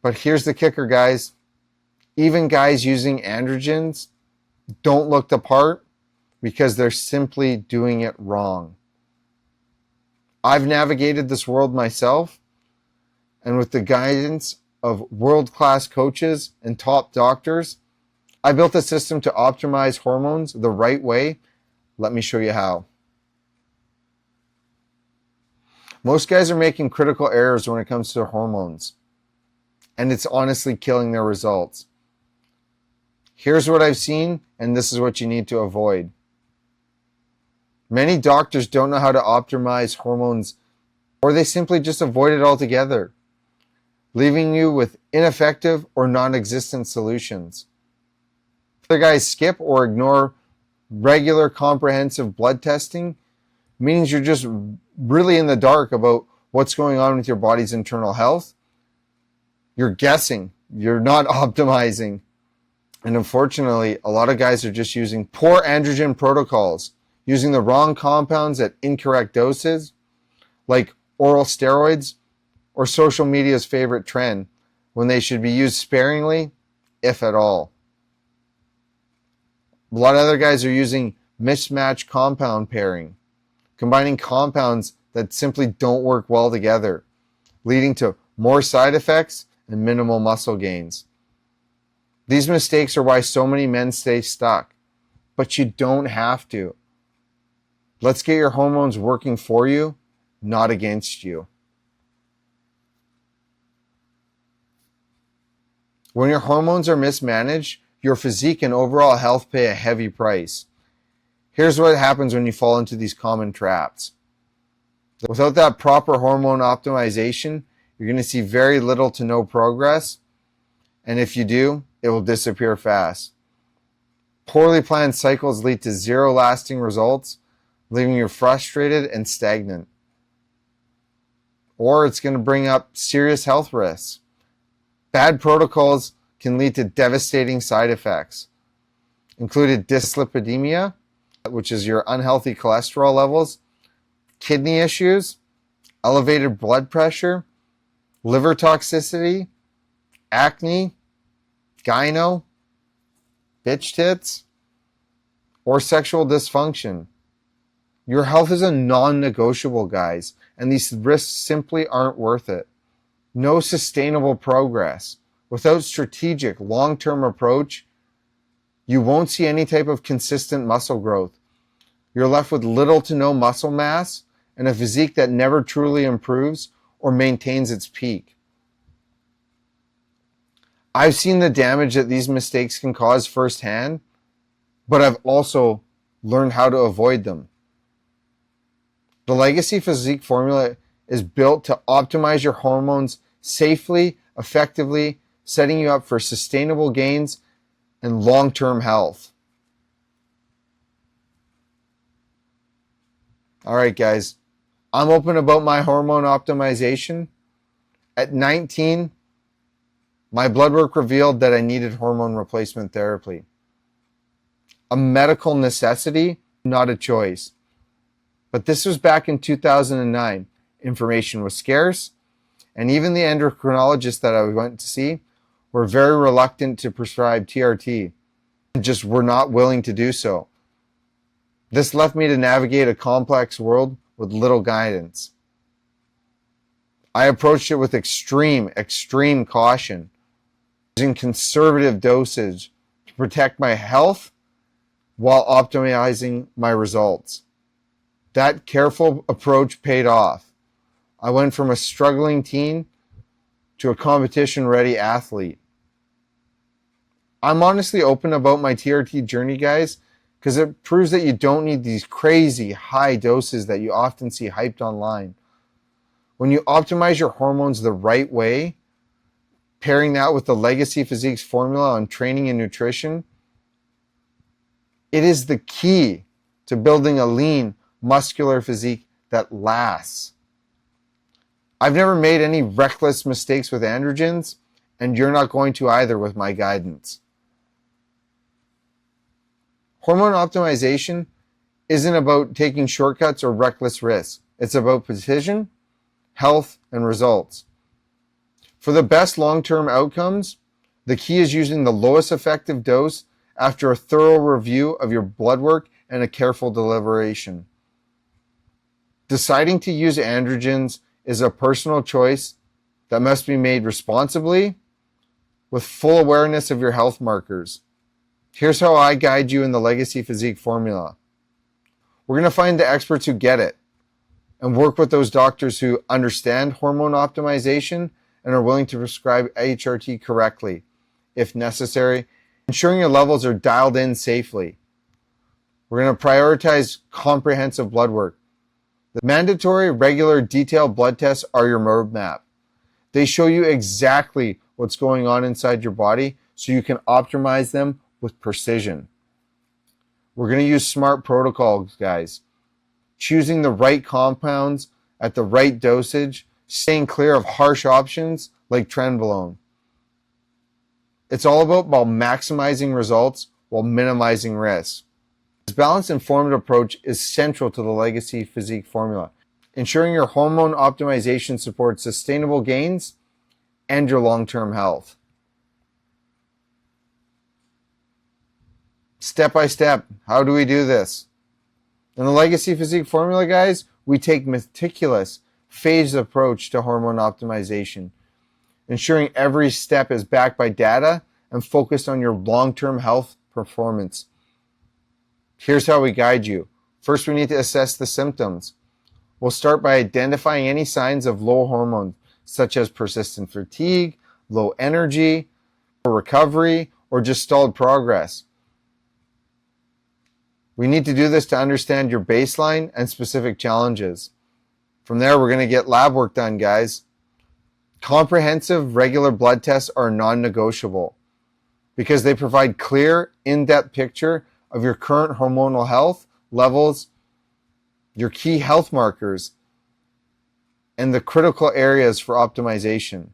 But here's the kicker, guys. Even guys using androgens don't look the part because they're simply doing it wrong. I've navigated this world myself, and with the guidance of world-class coaches and top doctors, I built a system to optimize hormones the right way. Let me show you how. Most guys are making critical errors when it comes to hormones, and it's honestly killing their results. Here's what I've seen, and this is what you need to avoid. Many doctors don't know how to optimize hormones, or they simply just avoid it altogether, leaving you with ineffective or non-existent solutions. Other guys skip or ignore regular comprehensive blood testing, means you're just really in the dark about what's going on with your body's internal health. You're guessing, you're not optimizing. And unfortunately, a lot of guys are just using poor androgen protocols, using the wrong compounds at incorrect doses, like oral steroids or social media's favorite trend, when they should be used sparingly, if at all. A lot of other guys are using mismatched compound pairing, combining compounds that simply don't work well together, leading to more side effects and minimal muscle gains. These mistakes are why so many men stay stuck, but you don't have to. Let's get your hormones working for you, not against you. When your hormones are mismanaged, your physique and overall health pay a heavy price. Here's what happens when you fall into these common traps. Without that proper hormone optimization, you're going to see very little to no progress, and if you do, it will disappear fast. Poorly planned cycles lead to zero lasting results, leaving you frustrated and stagnant. Or it's going to bring up serious health risks. Bad protocols can lead to devastating side effects, including dyslipidemia, which is your unhealthy cholesterol levels, kidney issues, elevated blood pressure, liver toxicity, acne, gyno, bitch tits, or sexual dysfunction. Your health is a non-negotiable, guys, and these risks simply aren't worth it. No sustainable progress. Without strategic, long-term approach, you won't see any type of consistent muscle growth. You're left with little to no muscle mass and a physique that never truly improves or maintains its peak. I've seen the damage that these mistakes can cause firsthand, but I've also learned how to avoid them. The Legacy Physique Formula is built to optimize your hormones safely, effectively, setting you up for sustainable gains and long-term health. All right, guys, I'm open about my hormone optimization. At 19, my blood work revealed that I needed hormone replacement therapy. A medical necessity, not a choice. But this was back in 2009. Information was scarce, and even the endocrinologists that I went to see were very reluctant to prescribe TRT, and just were not willing to do so. This left me to navigate a complex world with little guidance. I approached it with extreme caution, using conservative dosage to protect my health while optimizing my results. That careful approach paid off. I went from a struggling teen to a competition-ready athlete. I'm honestly open about my TRT journey, guys, because it proves that you don't need these crazy high doses that you often see hyped online. When you optimize your hormones the right way, pairing that with the Legacy Physiques Formula on training and nutrition, it is the key to building a lean, muscular physique that lasts. I've never made any reckless mistakes with androgens, and you're not going to either with my guidance. Hormone optimization isn't about taking shortcuts or reckless risks. It's about precision, health, and results. For the best long-term outcomes, the key is using the lowest effective dose after a thorough review of your blood work and a careful deliberation. Deciding to use androgens is a personal choice that must be made responsibly with full awareness of your health markers. Here's how I guide you in the Legacy Physique Formula. We're going to find the experts who get it and work with those doctors who understand hormone optimization and are willing to prescribe HRT correctly, if necessary, ensuring your levels are dialed in safely. We're going to prioritize comprehensive blood work. The mandatory, regular, detailed blood tests are your roadmap. They show you exactly what's going on inside your body so you can optimize them with precision. We're going to use smart protocols, guys. Choosing the right compounds at the right dosage, staying clear of harsh options like trenbolone. It's all about maximizing results while minimizing risks. This balanced, informed approach is central to the Legacy Physique Formula, ensuring your hormone optimization supports sustainable gains and your long-term health. Step by step, how do we do this? In the Legacy Physique Formula, guys, we take meticulous, phased approach to hormone optimization, ensuring every step is backed by data and focused on your long-term health performance. Here's how we guide you. First, we need to assess the symptoms. We'll start by identifying any signs of low hormones, such as persistent fatigue, low energy, poor recovery, or just stalled progress. We need to do this to understand your baseline and specific challenges. From there, we're going to get lab work done, guys. Comprehensive, regular blood tests are non-negotiable because they provide clear, in-depth picture of your current hormonal health levels, your key health markers, and the critical areas for optimization.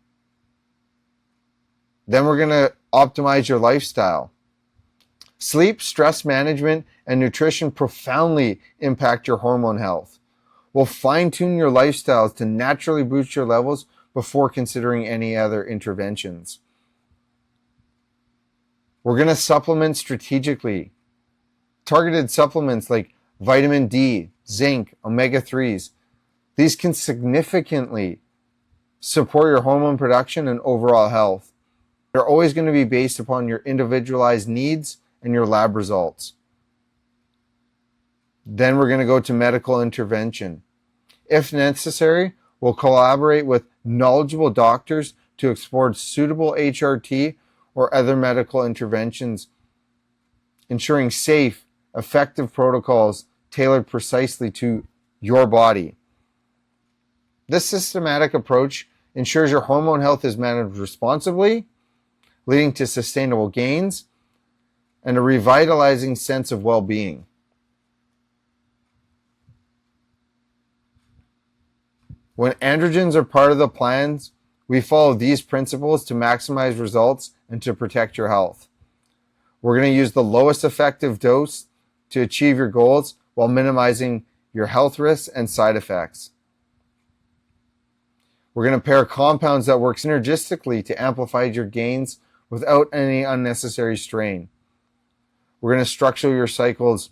Then we're going to optimize your lifestyle. Sleep, stress management, and nutrition profoundly impact your hormone health. We'll fine-tune your lifestyles to naturally boost your levels before considering any other interventions. We're going to supplement strategically. Targeted supplements like vitamin D, zinc, omega-3s. These can significantly support your hormone production and overall health. They're always going to be based upon your individualized needs and your lab results. Then we're going to go to medical intervention. If necessary, we'll collaborate with knowledgeable doctors to explore suitable HRT or other medical interventions, ensuring safe, effective protocols tailored precisely to your body. This systematic approach ensures your hormone health is managed responsibly, leading to sustainable gains and a revitalizing sense of well-being. When androgens are part of the plans, we follow these principles to maximize results and to protect your health. We're going to use the lowest effective dose to achieve your goals while minimizing your health risks and side effects. We're going to pair compounds that work synergistically to amplify your gains without any unnecessary strain. We're going to structure your cycles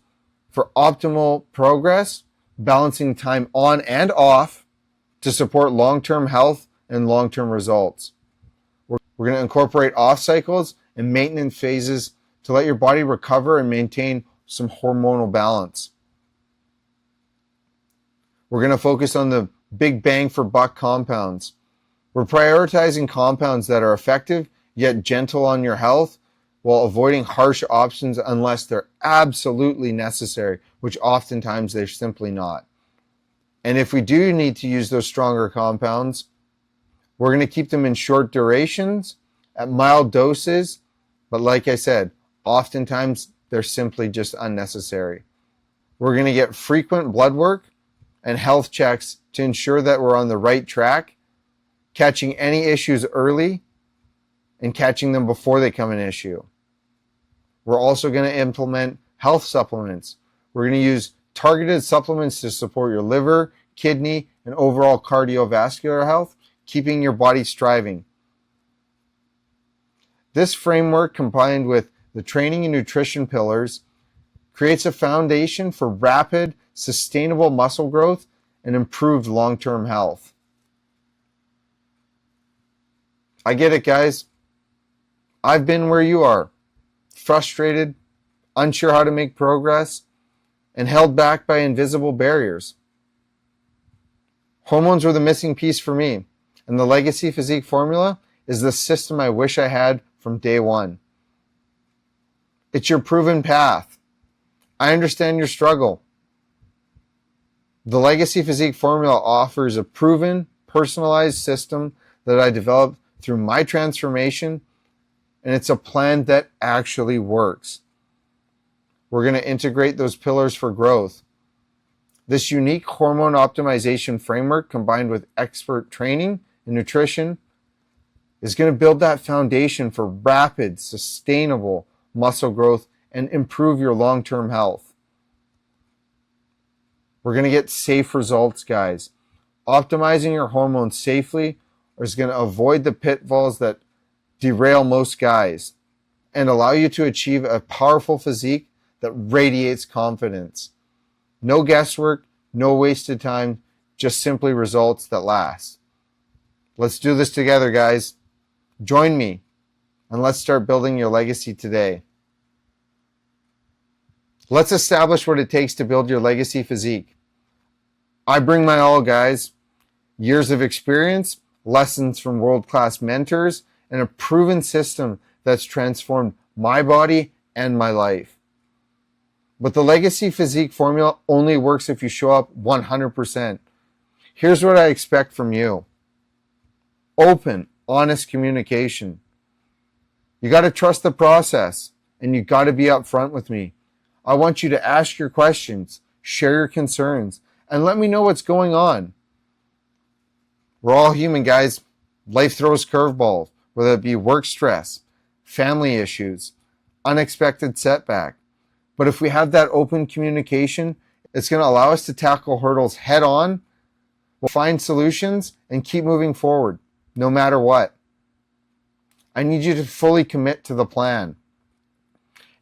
for optimal progress, balancing time on and off to support long-term health and long-term results. We're going to incorporate off cycles and maintenance phases to let your body recover and maintain some hormonal balance. We're going to focus on the big bang for buck compounds. We're prioritizing compounds that are effective yet gentle on your health while avoiding harsh options unless they're absolutely necessary, which oftentimes they're simply not. And if we do need to use those stronger compounds, we're going to keep them in short durations at mild doses, but like I said, oftentimes they're simply just unnecessary. We're going to get frequent blood work and health checks to ensure that we're on the right track, catching any issues early and catching them before they become an issue. We're also going to implement health supplements. We're going to use targeted supplements to support your liver, kidney, and overall cardiovascular health, keeping your body striving. This framework, combined with the training and nutrition pillars, creates a foundation for rapid, sustainable muscle growth and improved long-term health. I get it, guys. I've been where you are, frustrated, unsure how to make progress, and held back by invisible barriers. Hormones were the missing piece for me, and the Legacy Physique Formula is the system I wish I had from day one. It's your proven path. I understand your struggle. The Legacy Physique Formula offers a proven, personalized system that I developed through my transformation, and it's a plan that actually works. We're going to integrate those pillars for growth. This unique hormone optimization framework, combined with expert training and nutrition, is going to build that foundation for rapid, sustainable muscle growth and improve your long-term health. We're going to get safe results, guys. Optimizing your hormones safely is going to avoid the pitfalls that derail most guys and allow you to achieve a powerful physique that radiates confidence. No guesswork, no wasted time, just simply results that last. Let's do this together, guys. Join me, and let's start building your legacy today. Let's establish what it takes to build your legacy physique. I bring my all, guys. Years of experience, lessons from world-class mentors, and a proven system that's transformed my body and my life. But the Legacy Physique Formula only works if you show up 100%. Here's what I expect from you. Open, honest communication. You got to trust the process, and you got to be upfront with me. I want you to ask your questions, share your concerns, and let me know what's going on. We're all human, guys. Life throws curveballs, whether it be work stress, family issues, unexpected setback. But if we have that open communication, it's going to allow us to tackle hurdles head on, we'll find solutions, and keep moving forward, no matter what. I need you to fully commit to the plan.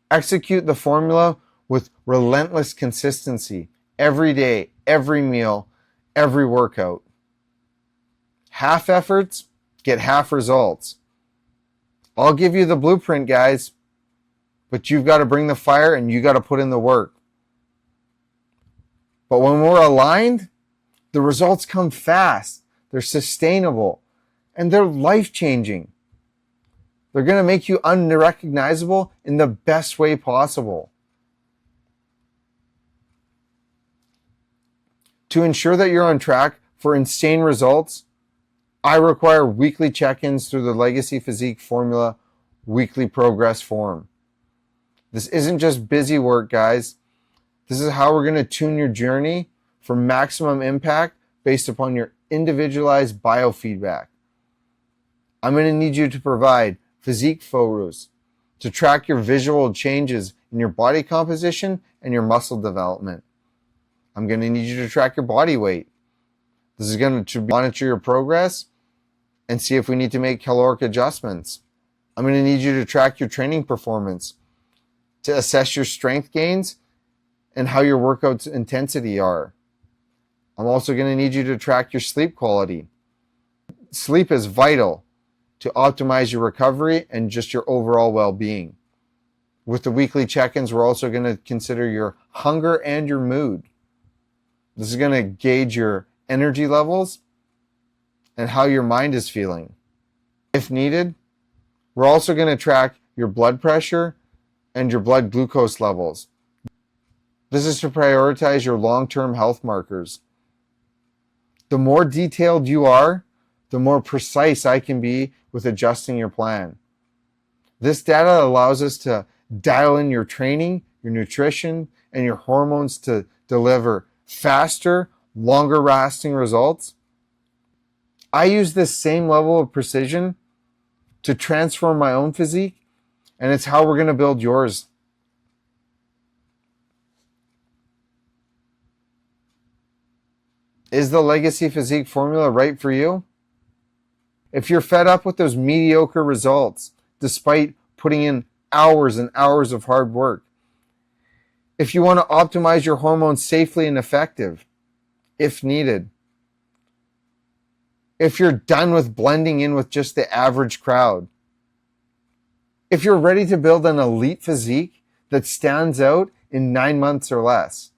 Execute the formula with relentless consistency, every day, every meal, every workout. Half efforts get half results. I'll give you the blueprint, guys, but you've got to bring the fire and you got to put in the work. But when we're aligned, the results come fast, they're sustainable, and they're life-changing. They're going to make you unrecognizable in the best way possible. To ensure that you're on track for insane results, I require weekly check-ins through the Legacy Physique Formula weekly progress form. This isn't just busy work, guys. This is how we're going to tune your journey for maximum impact based upon your individualized biofeedback. I'm going to need you to provide physique photos to track your visual changes in your body composition and your muscle development. I'm going to need you to track your body weight. This is going to monitor your progress and see if we need to make caloric adjustments. I'm going to need you to track your training performance to assess your strength gains and how your workout's intensity are. I'm also going to need you to track your sleep quality. Sleep is vital to optimize your recovery and just your overall well-being. With the weekly check-ins, we're also going to consider your hunger and your mood. This is going to gauge your energy levels and how your mind is feeling. If needed, we're also going to track your blood pressure and your blood glucose levels. This is to prioritize your long-term health markers. The more detailed you are, the more precise I can be with adjusting your plan. This data allows us to dial in your training, your nutrition, and your hormones to deliver faster, longer-lasting results. I use this same level of precision to transform my own physique, and it's how we're going to build yours. Is the Legacy Physique Formula right for you? If you're fed up with those mediocre results, despite putting in hours and hours of hard work, if you want to optimize your hormones safely and effective, if needed, if you're done with blending in with just the average crowd, if you're ready to build an elite physique that stands out in 9 months or less,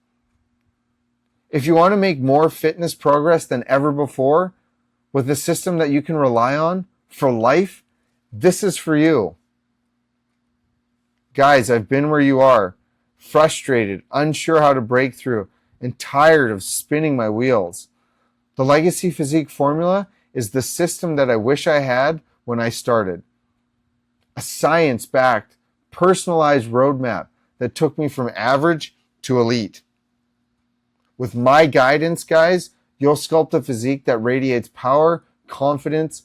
if you want to make more fitness progress than ever before with a system that you can rely on for life, this is for you. Guys, I've been where you are, frustrated, unsure how to break through, and tired of spinning my wheels. The Legacy Physique Formula is the system that I wish I had when I started. A science-backed, personalized roadmap that took me from average to elite. With my guidance, guys, you'll sculpt a physique that radiates power, confidence,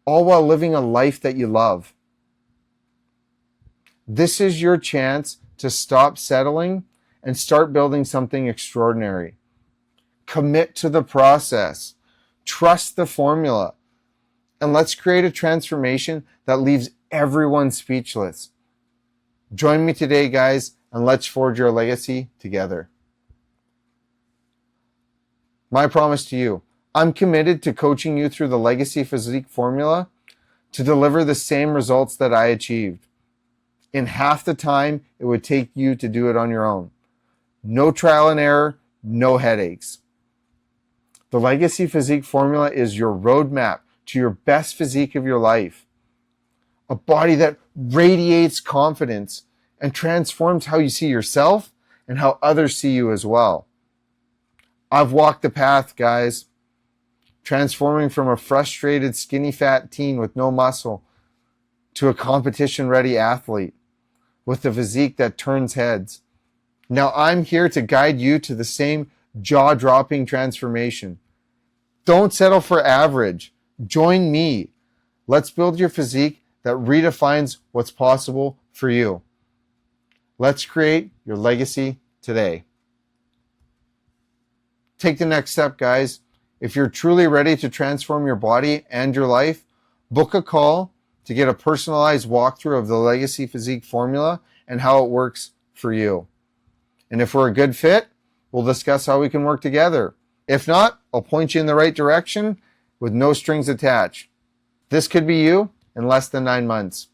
all while living a life that you love. This is your chance to stop settling and start building something extraordinary. Commit to the process. Trust the formula. And let's create a transformation that leaves everyone speechless. Join me today, guys, and let's forge your legacy together. My promise to you, I'm committed to coaching you through the Legacy Physique Formula to deliver the same results that I achieved in half the time it would take you to do it on your own. No trial and error, no headaches. The Legacy Physique Formula is your roadmap to your best physique of your life. A body that radiates confidence and transforms how you see yourself and how others see you as well. I've walked the path, guys, transforming from a frustrated, skinny, fat teen with no muscle to a competition-ready athlete with a physique that turns heads. Now I'm here to guide you to the same jaw-dropping transformation. Don't settle for average. Join me. Let's build your physique that redefines what's possible for you. Let's create your legacy today. Take the next step, guys. If you're truly ready to transform your body and your life, book a call to get a personalized walkthrough of the Legacy Physique Formula and how it works for you. And if we're a good fit, we'll discuss how we can work together. If not, I'll point you in the right direction with no strings attached. This could be you in less than 9 months.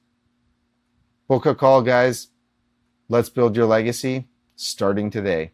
Book a call, guys. Let's build your legacy starting today.